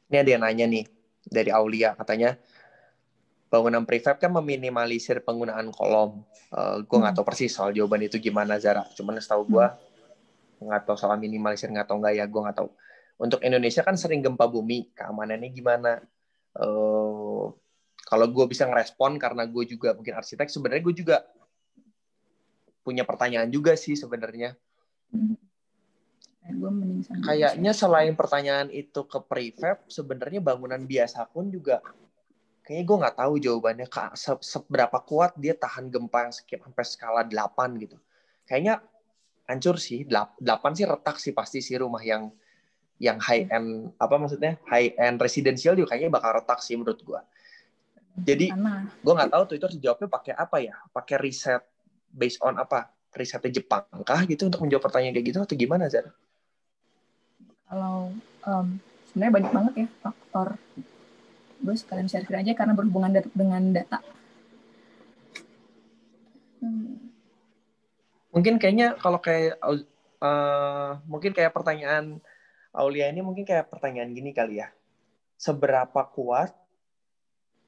Ini ada yang nanya nih dari Aulia, katanya bangunan prefab kan meminimalisir penggunaan kolom. Gue nggak tahu persis soal jawaban itu gimana, Zara. Cuman setahu gue nggak tahu soal minimalisir nggak tahu nggak ya, gue nggak tahu. Untuk Indonesia kan sering gempa bumi, keamanannya gimana? Kalau gue bisa ngerespon karena gue juga mungkin arsitek, sebenarnya gue juga punya pertanyaan juga sih sebenarnya. Kayaknya selain pertanyaan itu ke prefab, sebenarnya bangunan biasa pun juga kayaknya gue nggak tahu jawabannya seberapa kuat dia tahan gempa yang sampai skala 8 gitu. Kayaknya hancur sih, 8 sih retak sih pasti sih, rumah yang high end, apa maksudnya high end residential juga kayaknya bakal retak sih menurut gue. Jadi gue nggak tahu tuh itu harus dijawabnya pakai apa ya, pakai riset based on apa, risetnya Jepang kah gitu untuk menjawab pertanyaan kayak gitu atau gimana, Zara? Kalau sebenarnya banyak banget ya faktor, gue sekalian share aja karena berhubungan dengan data. Mungkin kayaknya kalau kayak mungkin kayak pertanyaan Aulia ini mungkin kayak pertanyaan gini kali ya. Seberapa kuat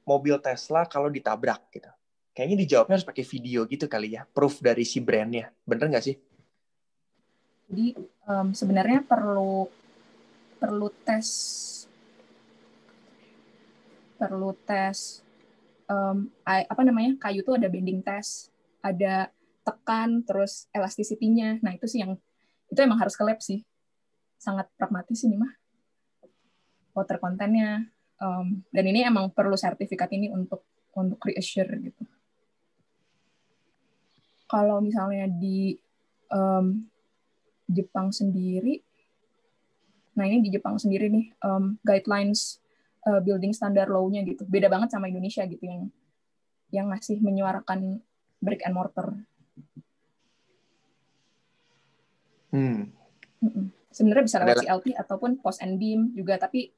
mobil Tesla kalau ditabrak gitu? Kayaknya dijawabnya harus pakai video gitu kali ya. Proof dari si brandnya. Bener nggak sih? Jadi sebenarnya perlu tes kayu tuh ada bending test, ada tekan, terus elasticity-nya. Nah itu sih itu emang harus ke lab sih. Sangat pragmatis ini mah. Water content-nya. Dan ini emang perlu sertifikat ini untuk reassure gitu. Kalau misalnya di Jepang sendiri, nah ini di Jepang sendiri nih, guidelines building standard law-nya gitu. Beda banget sama Indonesia gitu, yang masih menyuarakan brick and mortar. Sebenarnya bisa lewat CLT ataupun post and beam juga, tapi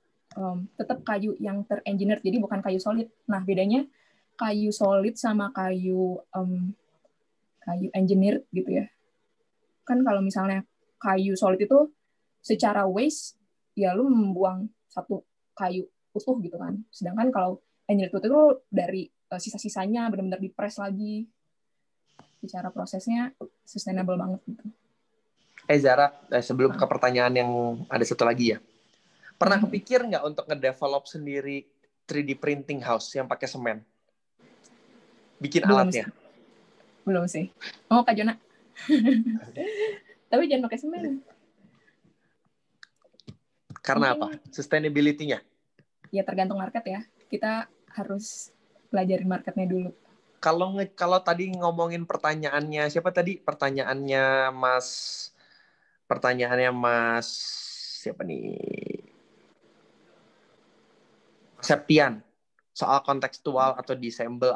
tetap kayu yang ter-engineer, jadi bukan kayu solid. Nah, bedanya kayu solid sama kayu engineer gitu ya. Kan kalau misalnya kayu solid itu secara waste, ya lu membuang satu kayu utuh gitu kan. Sedangkan kalau engineer itu dari sisa-sisanya benar-benar di-press lagi. Secara prosesnya sustainable banget gitu. Zara, sebelum ke pertanyaan yang ada satu lagi ya. Pernah kepikir nggak untuk ngedevelop sendiri 3D printing house yang pakai semen? Bikin alatnya? Belum sih. Oh, Kak Jona. Tapi jangan pakai semen. Karena apa? Sustainability-nya? Ya tergantung market ya. Kita harus pelajarin marketnya dulu. Kalau tadi ngomongin pertanyaannya, siapa tadi? Pertanyaannya Mas siapa nih? Septian. Soal kontekstual atau disassemble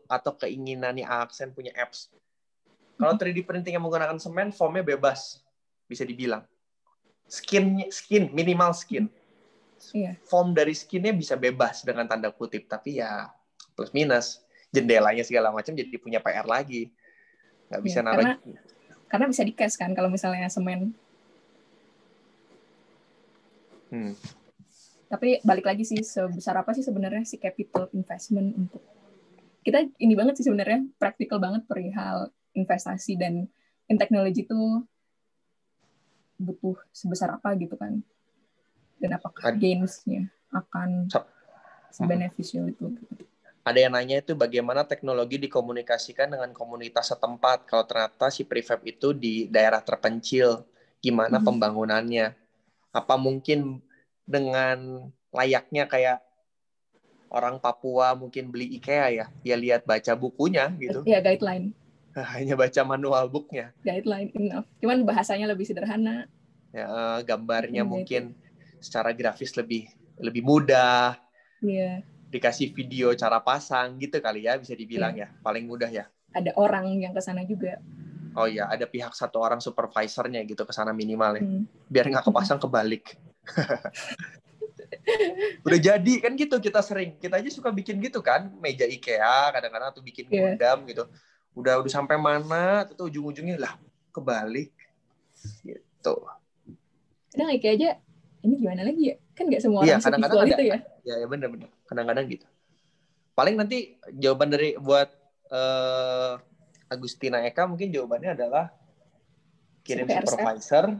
atau keinginan nih Aksen punya apps. Kalau 3D printing yang menggunakan semen, formnya bebas, bisa dibilang. Skin minimal skin. Form dari skinnya bisa bebas dengan tanda kutip, tapi ya plus minus. Jendelanya segala macam jadi punya PR lagi. Nggak bisa naruh. Karena bisa di-cast kan kalau misalnya semen. Tapi balik lagi sih, sebesar apa sih sebenarnya si capital investment untuk kita ini banget sih sebenarnya, praktikal banget perihal investasi dan in teknologi itu butuh sebesar apa gitu kan, dan apakah gains-nya akan sebeneficial itu gitu. ada yang nanya itu bagaimana teknologi dikomunikasikan dengan komunitas setempat kalau ternyata si prefab itu di daerah terpencil, gimana pembangunannya? Apa mungkin dengan layaknya kayak orang Papua mungkin beli IKEA ya lihat baca bukunya gitu. Ya, guideline. Hanya baca manual booknya. Guideline enough. Cuman bahasanya lebih sederhana. Ya, gambarnya mungkin secara grafis lebih mudah. Iya. Dikasih video cara pasang gitu kali ya, bisa dibilang ya. Paling mudah ya. Ada orang yang ke sana juga. Oh iya, ada pihak satu orang supervisornya gitu ke sana minimal ya. Biar nggak kepasang kebalik. Udah jadi kan gitu, kita aja suka bikin gitu kan, meja IKEA kadang-kadang tuh bikin gundam gitu. Udah sampai mana tuh ujung-ujungnya lah kebalik gitu. Kadang IKEA aja ini gimana lagi ya? Kan nggak semua orang kadang-kadang visual itu ya. Ya benar-benar. Kadang-kadang gitu. Paling nanti jawaban dari buat Agustina Eka mungkin jawabannya adalah kirim supervisor,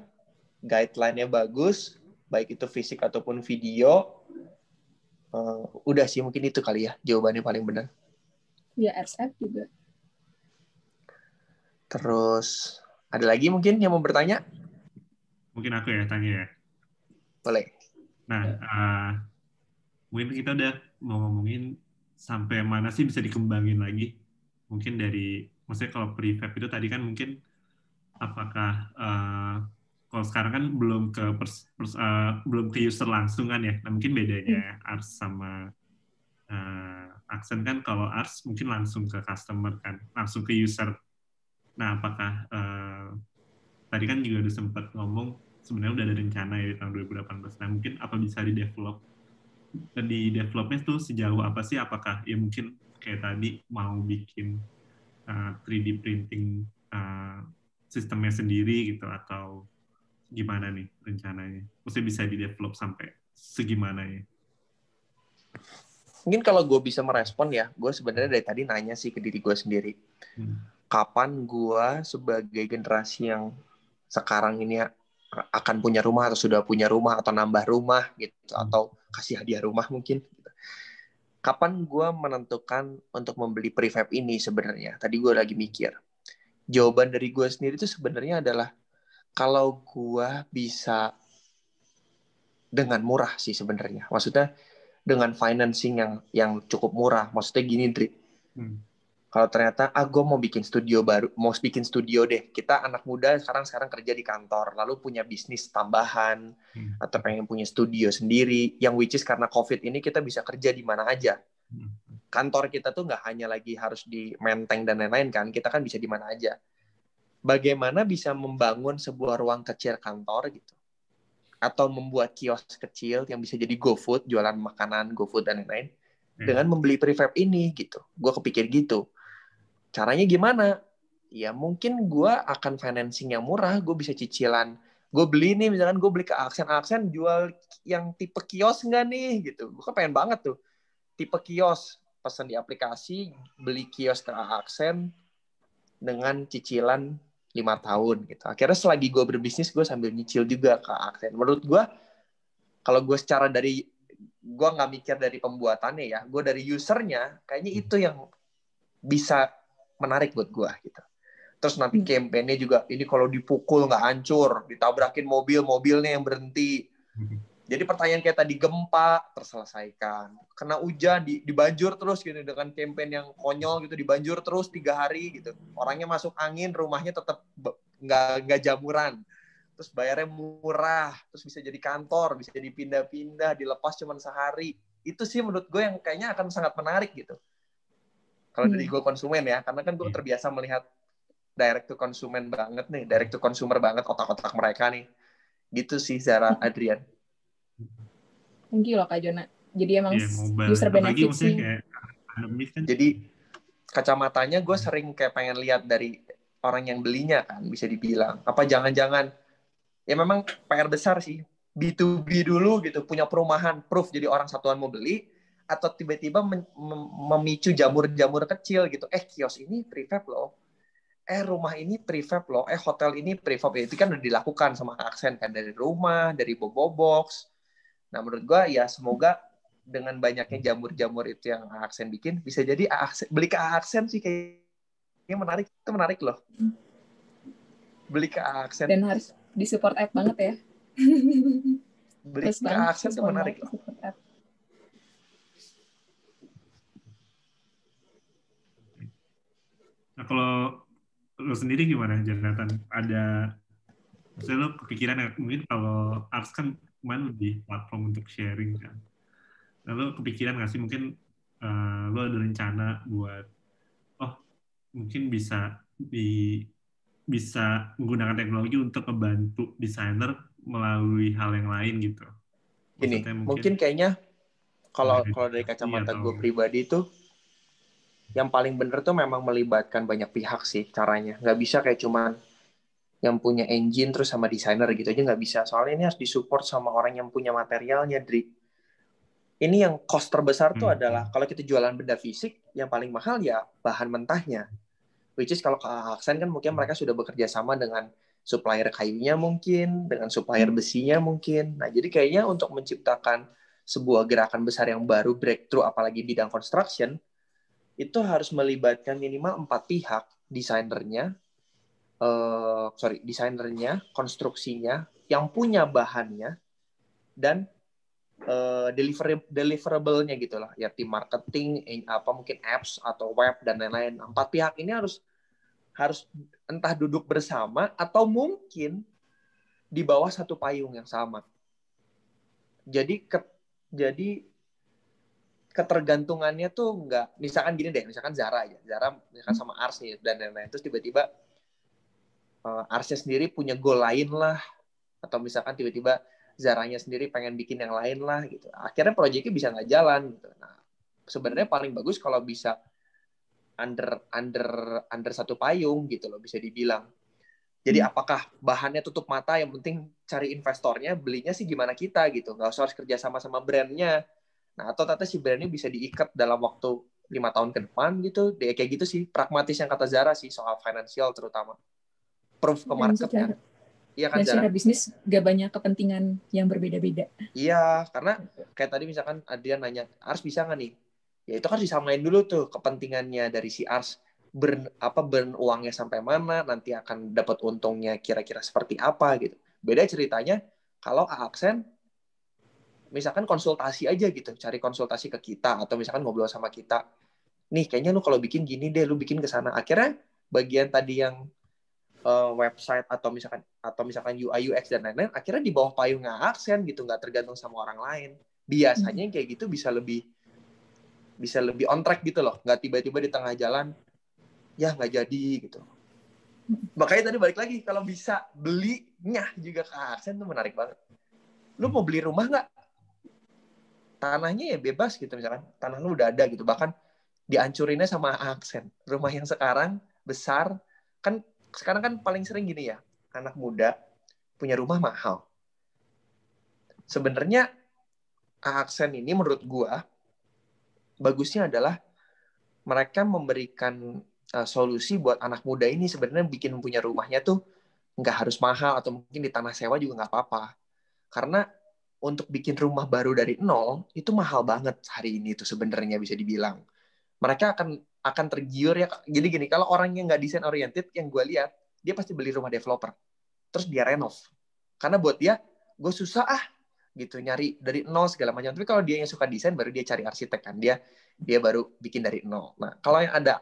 guideline-nya bagus, baik itu fisik ataupun video. Udah sih mungkin itu kali ya jawabannya paling benar. Ya RSF juga. Terus ada lagi mungkin yang mau bertanya? Mungkin aku ya tanya ya. Boleh. Nah, mungkin kita udah mau ngomongin sampai mana sih bisa dikembangin lagi. Mungkin maksudnya kalau prefab itu tadi kan mungkin apakah kalau sekarang kan belum ke user langsung kan ya. Nah, mungkin bedanya Ars sama Accent kan kalau Ars mungkin langsung ke customer kan, langsung ke user. Nah, apakah tadi kan juga udah sempat ngomong sebenarnya udah ada rencana ya di tahun 2018. Nah, mungkin apa bisa di developnya tuh sejauh apa sih? Apakah ya mungkin kayak tadi mau bikin 3D printing sistemnya sendiri gitu atau gimana nih rencananya? Maksudnya bisa di develop sampai segimana ya? Mungkin kalau gue bisa merespon ya, gue sebenarnya dari tadi nanya sih ke diri gue sendiri. Kapan gue sebagai generasi yang sekarang ini akan punya rumah atau sudah punya rumah atau nambah rumah gitu atau kasih hadiah rumah mungkin gitu. Kapan gue menentukan untuk membeli prefab ini sebenarnya? Tadi gue lagi mikir. Jawaban dari gue sendiri itu sebenarnya adalah kalau gue bisa dengan murah sih sebenarnya. Maksudnya dengan financing yang cukup murah. Maksudnya gini, Dri. Kalau ternyata, gue mau bikin studio baru, mau bikin studio deh. Kita anak muda sekarang kerja di kantor, lalu punya bisnis tambahan, atau pengen punya studio sendiri, yang which is karena COVID ini kita bisa kerja di mana aja. Kantor kita tuh nggak hanya lagi harus di Menteng dan lain-lain kan, kita kan bisa di mana aja. Bagaimana bisa membangun sebuah ruang kecil kantor gitu, atau membuat kios kecil yang bisa jadi GoFood, jualan makanan, GoFood dan lain-lain, dengan membeli prefab ini gitu. Gue kepikir gitu. Caranya gimana? Ya mungkin gue akan financing yang murah, gue bisa cicilan. Gue beli nih, misalkan gue beli ke Accent jual yang tipe kios nggak nih? Gitu. Gue kan pengen banget tuh. Tipe kios, pesan di aplikasi, beli kios ke Accent dengan cicilan 5 tahun. Gitu. Akhirnya selagi gue berbisnis, gue sambil nyicil juga ke Accent. Menurut gue, kalau gue secara dari, gue nggak mikir dari pembuatannya ya, gue dari usernya, kayaknya itu yang bisa menarik buat gue gitu. Terus nanti campaign-nya juga ini kalau dipukul nggak hancur, ditabrakin mobilnya yang berhenti. Jadi pertanyaan kayak tadi gempa terselesaikan, kena hujan dibanjur terus gitu dengan campaign yang konyol gitu, dibanjur terus 3 hari gitu. Orangnya masuk angin, rumahnya tetap nggak jamuran. Terus bayarnya murah, terus bisa jadi kantor, bisa dipindah-pindah, dilepas cuma sehari. Itu sih menurut gue yang kayaknya akan sangat menarik gitu. Kalau dari gue konsumen ya, karena kan gue terbiasa melihat direct to konsumen banget nih, direct to consumer banget otak-otak mereka nih. Gitu sih Zara, Adrian. Thank you loh Kak Jona. Jadi emang user benefit sih. Jadi kacamatanya gue sering kayak pengen lihat dari orang yang belinya kan, bisa dibilang. Apa jangan-jangan, ya memang PR besar sih, B2B dulu gitu, punya perumahan, proof jadi orang satuan mau beli, atau tiba-tiba memicu jamur-jamur kecil gitu. Kios ini prefab loh. Rumah ini prefab loh. Hotel ini prefab. Itu kan udah dilakukan sama Accent kan, dari rumah, dari Bobo Box. Nah, menurut gue ya semoga dengan banyaknya jamur-jamur itu yang Aksen bikin, bisa jadi beli ke Aksen sih kayaknya menarik. Itu menarik loh. Beli ke Aksen. Dan harus disupport app banget ya. Beli ke Aksen tuh menarik loh. Nah, kalau lo sendiri gimana, Jonathan? Misalnya lo kepikiran mungkin kalau Ars kan kemarin di platform untuk sharing kan. Lalu kepikiran nggak sih mungkin lo ada rencana buat mungkin bisa menggunakan teknologi untuk membantu desainer melalui hal yang lain gitu. Gini, mungkin kayaknya kalau dari kacamata gue pribadi itu yang paling bener tuh memang melibatkan banyak pihak sih caranya. Nggak bisa kayak cuman yang punya engine terus sama desainer gitu aja nggak bisa. Soalnya ini harus disupport sama orang yang punya materialnya, Dri. Ini yang cost terbesar tuh adalah kalau kita jualan benda fisik, yang paling mahal ya bahan mentahnya. Which is kalau ke Aksen kan mungkin mereka sudah bekerja sama dengan supplier kayunya mungkin, dengan supplier besinya mungkin. Nah, jadi kayaknya untuk menciptakan sebuah gerakan besar yang baru, breakthrough, apalagi bidang construction, itu harus melibatkan minimal 4 pihak, desainernya, konstruksinya, yang punya bahannya, dan deliverable-nya gitu lah, ya tim marketing, mungkin apps atau web dan lain-lain. 4 pihak ini harus entah duduk bersama atau mungkin di bawah satu payung yang sama. Jadi ketergantungannya tuh nggak, misalkan gini deh, misalkan Zara misalkan sama Ars nih dan lain-lain, terus tiba-tiba Arsnya sendiri punya goal lain lah, atau misalkan tiba-tiba Zaranya sendiri pengen bikin yang lain lah gitu. Akhirnya proyeknya bisa nggak jalan gitu. Nah, sebenarnya paling bagus kalau bisa under satu payung gitu loh, bisa dibilang. Jadi apakah bahannya tutup mata, yang penting cari investornya, belinya sih gimana kita gitu, nggak usah harus kerja sama brandnya. Nah, atau ternyata si brandnya bisa diikat dalam waktu 5 tahun ke depan gitu, kayak gitu sih, pragmatis yang kata Zara sih, soal finansial terutama. Proof ke marketnya. Iya kan, dan secara bisnis gak banyak kepentingan yang berbeda-beda. Iya, karena kayak tadi misalkan Adrian nanya, Ars bisa nggak nih? Ya itu kan disamain dulu tuh kepentingannya dari si Ars, burn uangnya sampai mana, nanti akan dapat untungnya kira-kira seperti apa gitu. Beda ceritanya kalau Aksen misalkan konsultasi aja gitu, cari konsultasi ke kita, atau misalkan ngobrol sama kita, nih kayaknya lu kalau bikin gini deh, lu bikin ke sana. Akhirnya bagian tadi yang website atau misalkan UI UX dan lain-lain, akhirnya di bawah payungnya Aksen gitu, nggak tergantung sama orang lain. Biasanya kayak gitu bisa lebih on track gitu loh, nggak tiba-tiba di tengah jalan ya nggak jadi gitu. Makanya tadi balik lagi, kalau bisa belinya juga ke Aksen tuh menarik banget. Lu mau beli rumah nggak? Tanahnya ya bebas gitu, misalkan tanah lu udah ada gitu, bahkan dihancurinnya sama Aksen. Rumah yang sekarang besar kan, sekarang kan paling sering gini ya, anak muda punya rumah mahal. Sebenarnya Aksen ini menurut gua bagusnya adalah mereka memberikan solusi buat anak muda ini, sebenarnya bikin punya rumahnya tuh nggak harus mahal, atau mungkin di tanah sewa juga nggak apa-apa. Karena untuk bikin rumah baru dari nol itu mahal banget hari ini tuh sebenarnya, bisa dibilang. Mereka akan tergiur ya. Jadi gini, kalau orang yang nggak desain oriented, yang gue lihat, dia pasti beli rumah developer, terus dia renov. Karena buat dia, gue susah gitu nyari dari nol segala macam. Tapi kalau dia yang suka desain, baru dia cari arsitek kan, dia baru bikin dari nol. Nah, kalau yang ada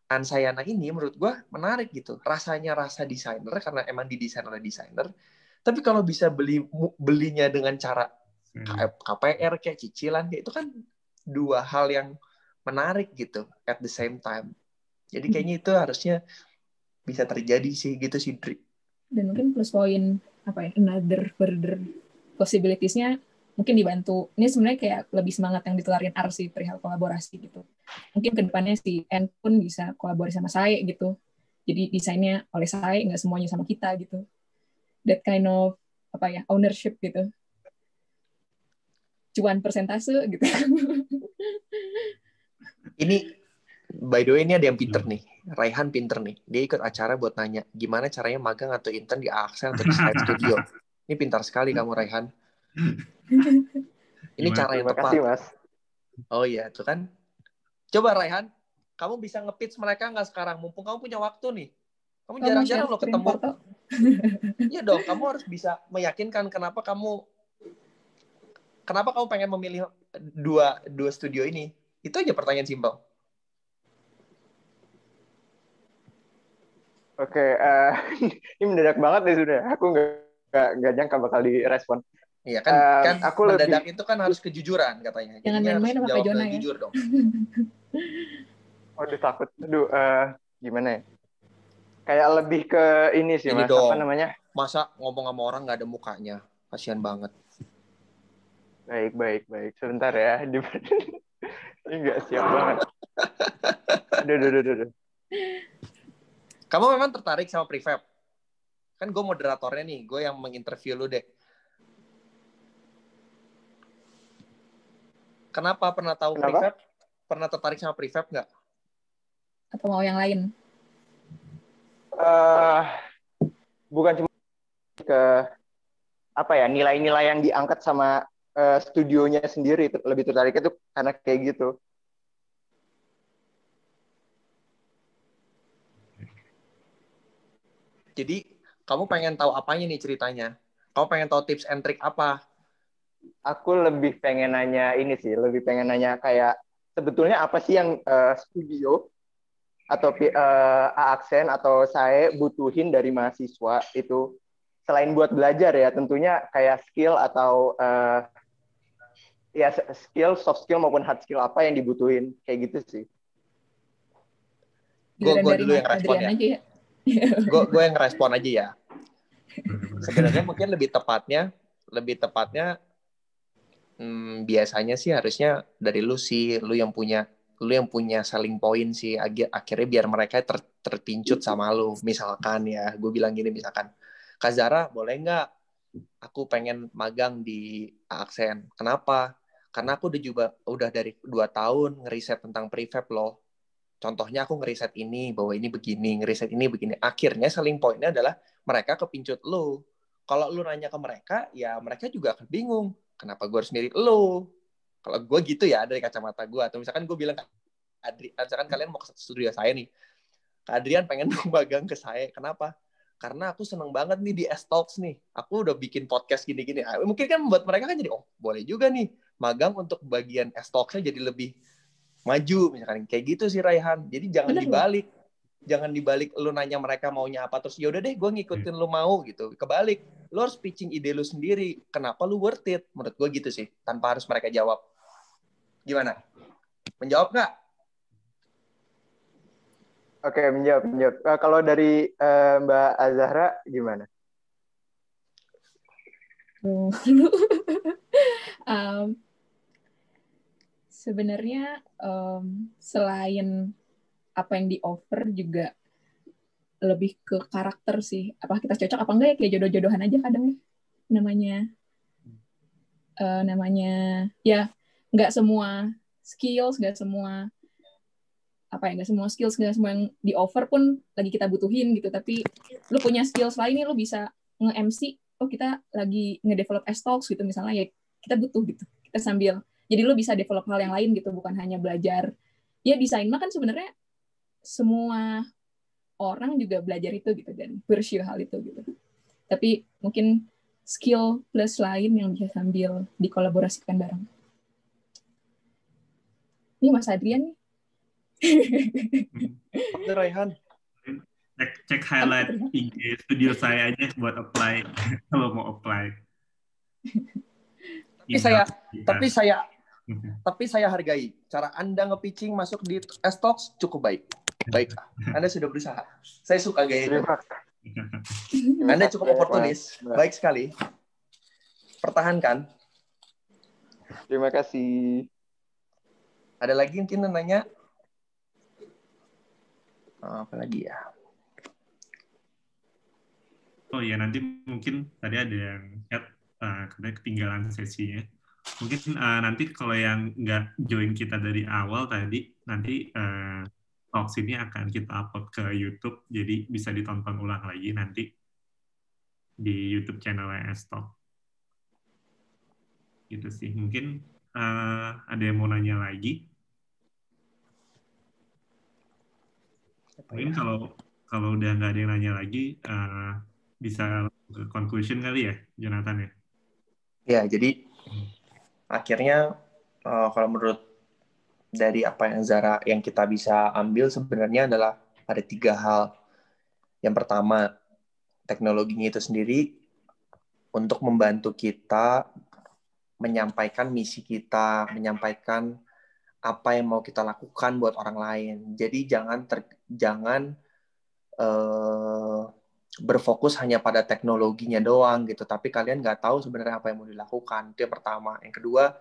Ansayana ini menurut gue menarik gitu. Rasanya rasa desainer karena emang didesain oleh desainer. Tapi kalau bisa belinya dengan cara KPR kayak cicilan, kayak itu kan dua hal yang menarik gitu at the same time. Jadi kayaknya itu harusnya bisa terjadi sih gitu sih, Dri. Dan mungkin plus poin another further possibilities-nya mungkin dibantu. Ini sebenarnya kayak lebih semangat yang ditularin Ars sih perihal kolaborasi gitu. Mungkin kedepannya si N pun bisa kolaborasi sama saya gitu. Jadi desainnya oleh saya, nggak semuanya sama kita gitu. That kind of ownership gitu. Cuan persentase gitu. Ini by the way, ini ada yang pinter nih. Raihan pinter nih. Dia ikut acara buat nanya gimana caranya magang atau intern di Aksen atau di Slide Studio. Ini pintar sekali kamu, Raihan. Ini Gimana? cara yang Terima tepat. kasih, Mas. Oh iya, itu kan. Coba Raihan, kamu bisa nge-pitch mereka nggak sekarang? Mumpung kamu punya waktu nih. Kamu Kamu jarang-jarang share lo screen ketemu. foto. Iya dong, kamu harus bisa meyakinkan kenapa kamu pengen memilih dua studio ini. Itu aja pertanyaan simpel. Oke, ini mendadak banget nih sudah. Aku nggak nyangka bakal direspon. Iya kan Aku mendadak lebih, itu kan harus kejujuran katanya. Jangan Jadinya harus main-main sama Kak jawab Jona dengan ya. jujur dong. waduh takut. Aduh, gimana ya? Kayak lebih ke ini sih, Ini Mas. Apa dong. namanya? Masa ngomong sama orang nggak ada mukanya? Kasian banget. Baik. Sebentar ya. Ini nggak siap banget. Aduh. Kamu memang tertarik sama prefab? Kan gue moderatornya nih, gue yang menginterview lu deh. Kenapa pernah tahu prefab? Pernah tertarik sama prefab nggak? Atau mau yang lain? Bukan cuma ke apa ya, nilai-nilai yang diangkat sama studionya sendiri, lebih tertarik itu karena kayak gitu. Jadi kamu pengen tahu apanya nih ceritanya? Kamu pengen tahu tips and trick apa? Aku lebih pengen nanya ini sih, lebih pengen nanya kayak sebetulnya apa sih yang studio atau Aksen atau saya butuhin dari mahasiswa itu, selain buat belajar ya, tentunya kayak skill atau ya skill, soft skill maupun hard skill apa yang dibutuhin, kayak gitu sih. Gue Dari dulu Mas yang respon Adrian ya. aja ya. Gue yang respon aja ya. Sebenarnya mungkin lebih tepatnya biasanya sih harusnya dari lu sih, lu yang punya selling point sih, akhirnya biar mereka terpincut sama lu. Misalkan ya, gue bilang gini, misalkan, Kak Zara boleh nggak aku pengen magang di Aksen? Kenapa? Karena aku udah dari 2 tahun ngeriset tentang prefab loh. Contohnya aku ngeriset ini, bahwa ini begini, ngeriset ini begini. Akhirnya selling point-nya adalah mereka kepincut lu. Kalau lu nanya ke mereka, ya mereka juga akan bingung. Kenapa gue harus milih lu? Kalau gue gitu ya, dari kacamata gue. Atau misalkan gue bilang, misalkan kalian mau ke studio saya nih, Kak Adrian pengen magang ke saya. Kenapa? Karena aku seneng banget nih di S-Talks nih. Aku udah bikin podcast gini-gini. Mungkin kan buat mereka kan jadi, oh boleh juga nih. Magang untuk bagian S-Talks-nya jadi lebih maju, misalkan kayak gitu sih Raihan. Jadi jangan dibalik lu nanya mereka maunya apa terus ya udah deh gue ngikutin lu mau gitu. Kebalik, lu harus pitching ide lu sendiri, kenapa lu worth it, menurut gue gitu sih, tanpa harus mereka jawab. Gimana, menjawab nggak? Oke, menjawab. Kalau dari Mbak Azahra gimana? Sebenarnya selain apa yang di offer juga lebih ke karakter sih. Apa kita cocok apa enggak ya, kayak jodoh-jodohan aja kadang ya. Namanya ya nggak semua skills, nggak semua yang di offer pun lagi kita butuhin gitu. Tapi lu punya skills lain nih, lu bisa nge-MC. Oh kita lagi nge-develop S-Talks gitu misalnya, ya kita butuh gitu. Kita sambil jadi lu bisa develop hal yang lain gitu, bukan hanya belajar. Ya desain mah kan sebenarnya semua orang juga belajar itu gitu dan pursue hal itu gitu. Tapi mungkin skill plus lain yang bisa sambil dikolaborasikan bareng. Ini Mas Adrian nih. Oke Raihan. Cek highlight IG studio saya aja buat apply kalau mau apply. Tapi saya hargai cara Anda nge-pitching masuk di S-Talks cukup baik. Baik, Anda sudah berusaha. Saya suka gaya itu. Anda cukup oportunis. Baik sekali. Pertahankan. Terima kasih. Ada lagi yang Tina nanya? Apa lagi ya? Oh ya, nanti mungkin tadi ada yang chat katanya ketinggalan sesinya. Mungkin nanti kalau yang nggak join kita dari awal tadi, nanti talks ini akan kita upload ke YouTube, jadi bisa ditonton ulang lagi nanti di YouTube channel S-Talk. Gitu sih. Mungkin ada yang mau nanya lagi. Mungkin kalau udah nggak ada yang nanya lagi, bisa ke conclusion kali ya, Jonathan ya? Ya, jadi akhirnya kalau menurut dari apa yang Zara yang kita bisa ambil sebenarnya adalah ada 3 hal. Yang pertama, teknologinya itu sendiri untuk membantu kita menyampaikan misi kita, menyampaikan apa yang mau kita lakukan buat orang lain. Jadi jangan berfokus hanya pada teknologinya doang gitu, tapi kalian nggak tahu sebenarnya apa yang mau dilakukan. Itu yang pertama. Yang kedua,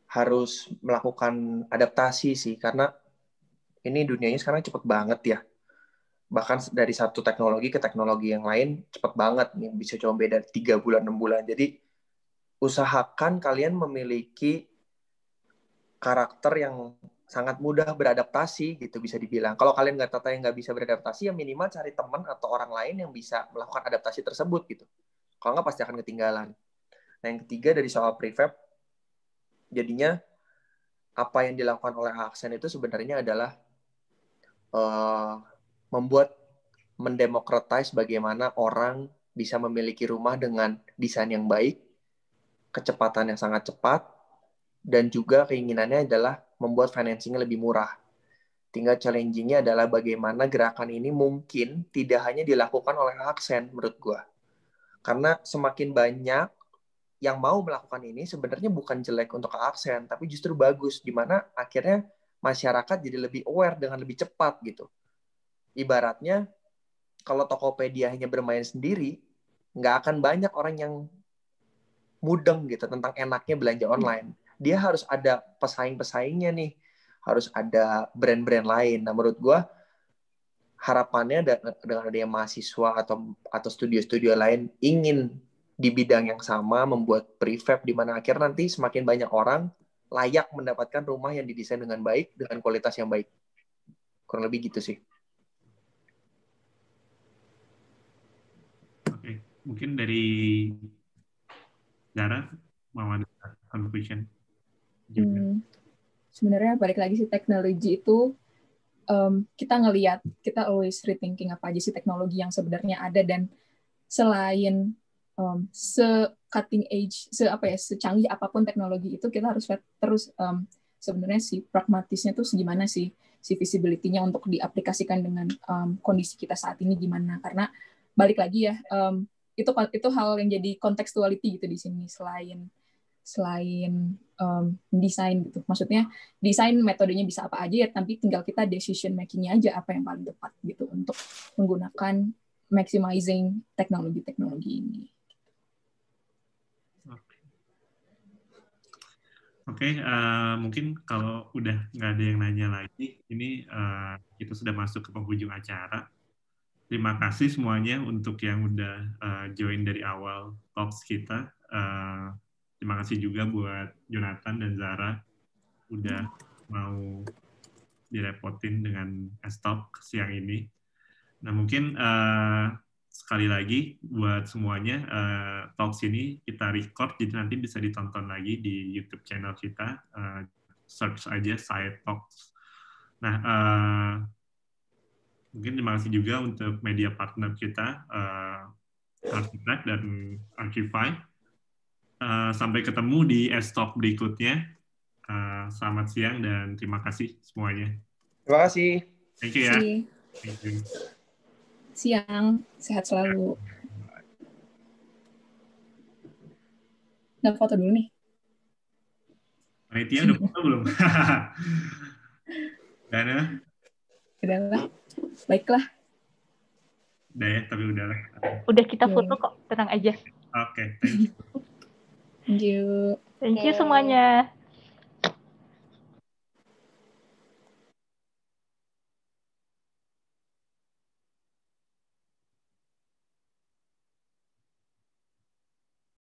harus melakukan adaptasi sih, karena ini dunianya sekarang cepet banget ya. Bahkan dari satu teknologi ke teknologi yang lain cepet banget nih, bisa cuma beda 3 bulan 6 bulan. Jadi usahakan kalian memiliki karakter yang sangat mudah beradaptasi gitu, bisa dibilang. Kalau kalian nggak bisa beradaptasi, ya minimal cari teman atau orang lain yang bisa melakukan adaptasi tersebut gitu. Kalau nggak pasti akan ketinggalan. Nah, yang ketiga dari soal prefab, jadinya apa yang dilakukan oleh Aksen itu sebenarnya adalah membuat mendemokratis bagaimana orang bisa memiliki rumah dengan desain yang baik, kecepatan yang sangat cepat, dan juga keinginannya adalah membuat financing lebih murah. Tinggal challenging-nya adalah bagaimana gerakan ini mungkin tidak hanya dilakukan oleh Aksen menurut gue. Karena semakin banyak yang mau melakukan ini sebenarnya bukan jelek untuk Aksen, tapi justru bagus, di mana akhirnya masyarakat jadi lebih aware dengan lebih cepat gitu. Ibaratnya, kalau Tokopedia hanya bermain sendiri, nggak akan banyak orang yang mudeng gitu tentang enaknya belanja online. Dia harus ada pesaing-pesaingnya nih, harus ada brand-brand lain. Nah, menurut gue, harapannya dengan adanya mahasiswa atau studio-studio lain ingin di bidang yang sama membuat prefab, di mana akhirnya nanti semakin banyak orang layak mendapatkan rumah yang didesain dengan baik, dengan kualitas yang baik. Kurang lebih gitu sih. Oke, mungkin dari Zara mau ada conclusion juga. Sebenarnya balik lagi sih, teknologi itu kita ngelihat, kita always rethinking apa aja sih teknologi yang sebenarnya ada, dan selain se-cutting edge, secanggih apapun teknologi itu, kita harus terus sebenarnya si pragmatisnya tuh segimana sih, si visibility-nya untuk diaplikasikan dengan kondisi kita saat ini gimana. Karena balik lagi ya, itu hal yang jadi contextuality gitu di sini, selain desain gitu. Maksudnya desain metodenya bisa apa aja ya, tapi tinggal kita decision making-nya aja apa yang paling tepat gitu untuk menggunakan maximizing teknologi-teknologi ini. Oke, mungkin kalau udah nggak ada yang nanya lagi, ini kita sudah masuk ke penghujung acara. Terima kasih semuanya untuk yang udah join dari awal talks kita. Terima kasih juga buat Jonathan dan Zara udah mau direpotin dengan S-Talk siang ini. Nah, mungkin sekali lagi buat semuanya, talks ini kita record, jadi nanti bisa ditonton lagi di YouTube channel kita. Search aja Saya Talks. Nah, mungkin terima kasih juga untuk media partner kita, Architect dan Archify. Sampai ketemu di S-Talk berikutnya. Selamat siang dan terima kasih semuanya. Terima kasih. Thank you ya. Thank you. Siang, sehat selalu. Udah foto dulu nih. Panitia udah foto belum? Dana? Udah lah. Baiklah. Udah ya, tapi udah lah. Udah kita foto kok, tenang aja. Oke, thank you. Thank you. Thank you semuanya.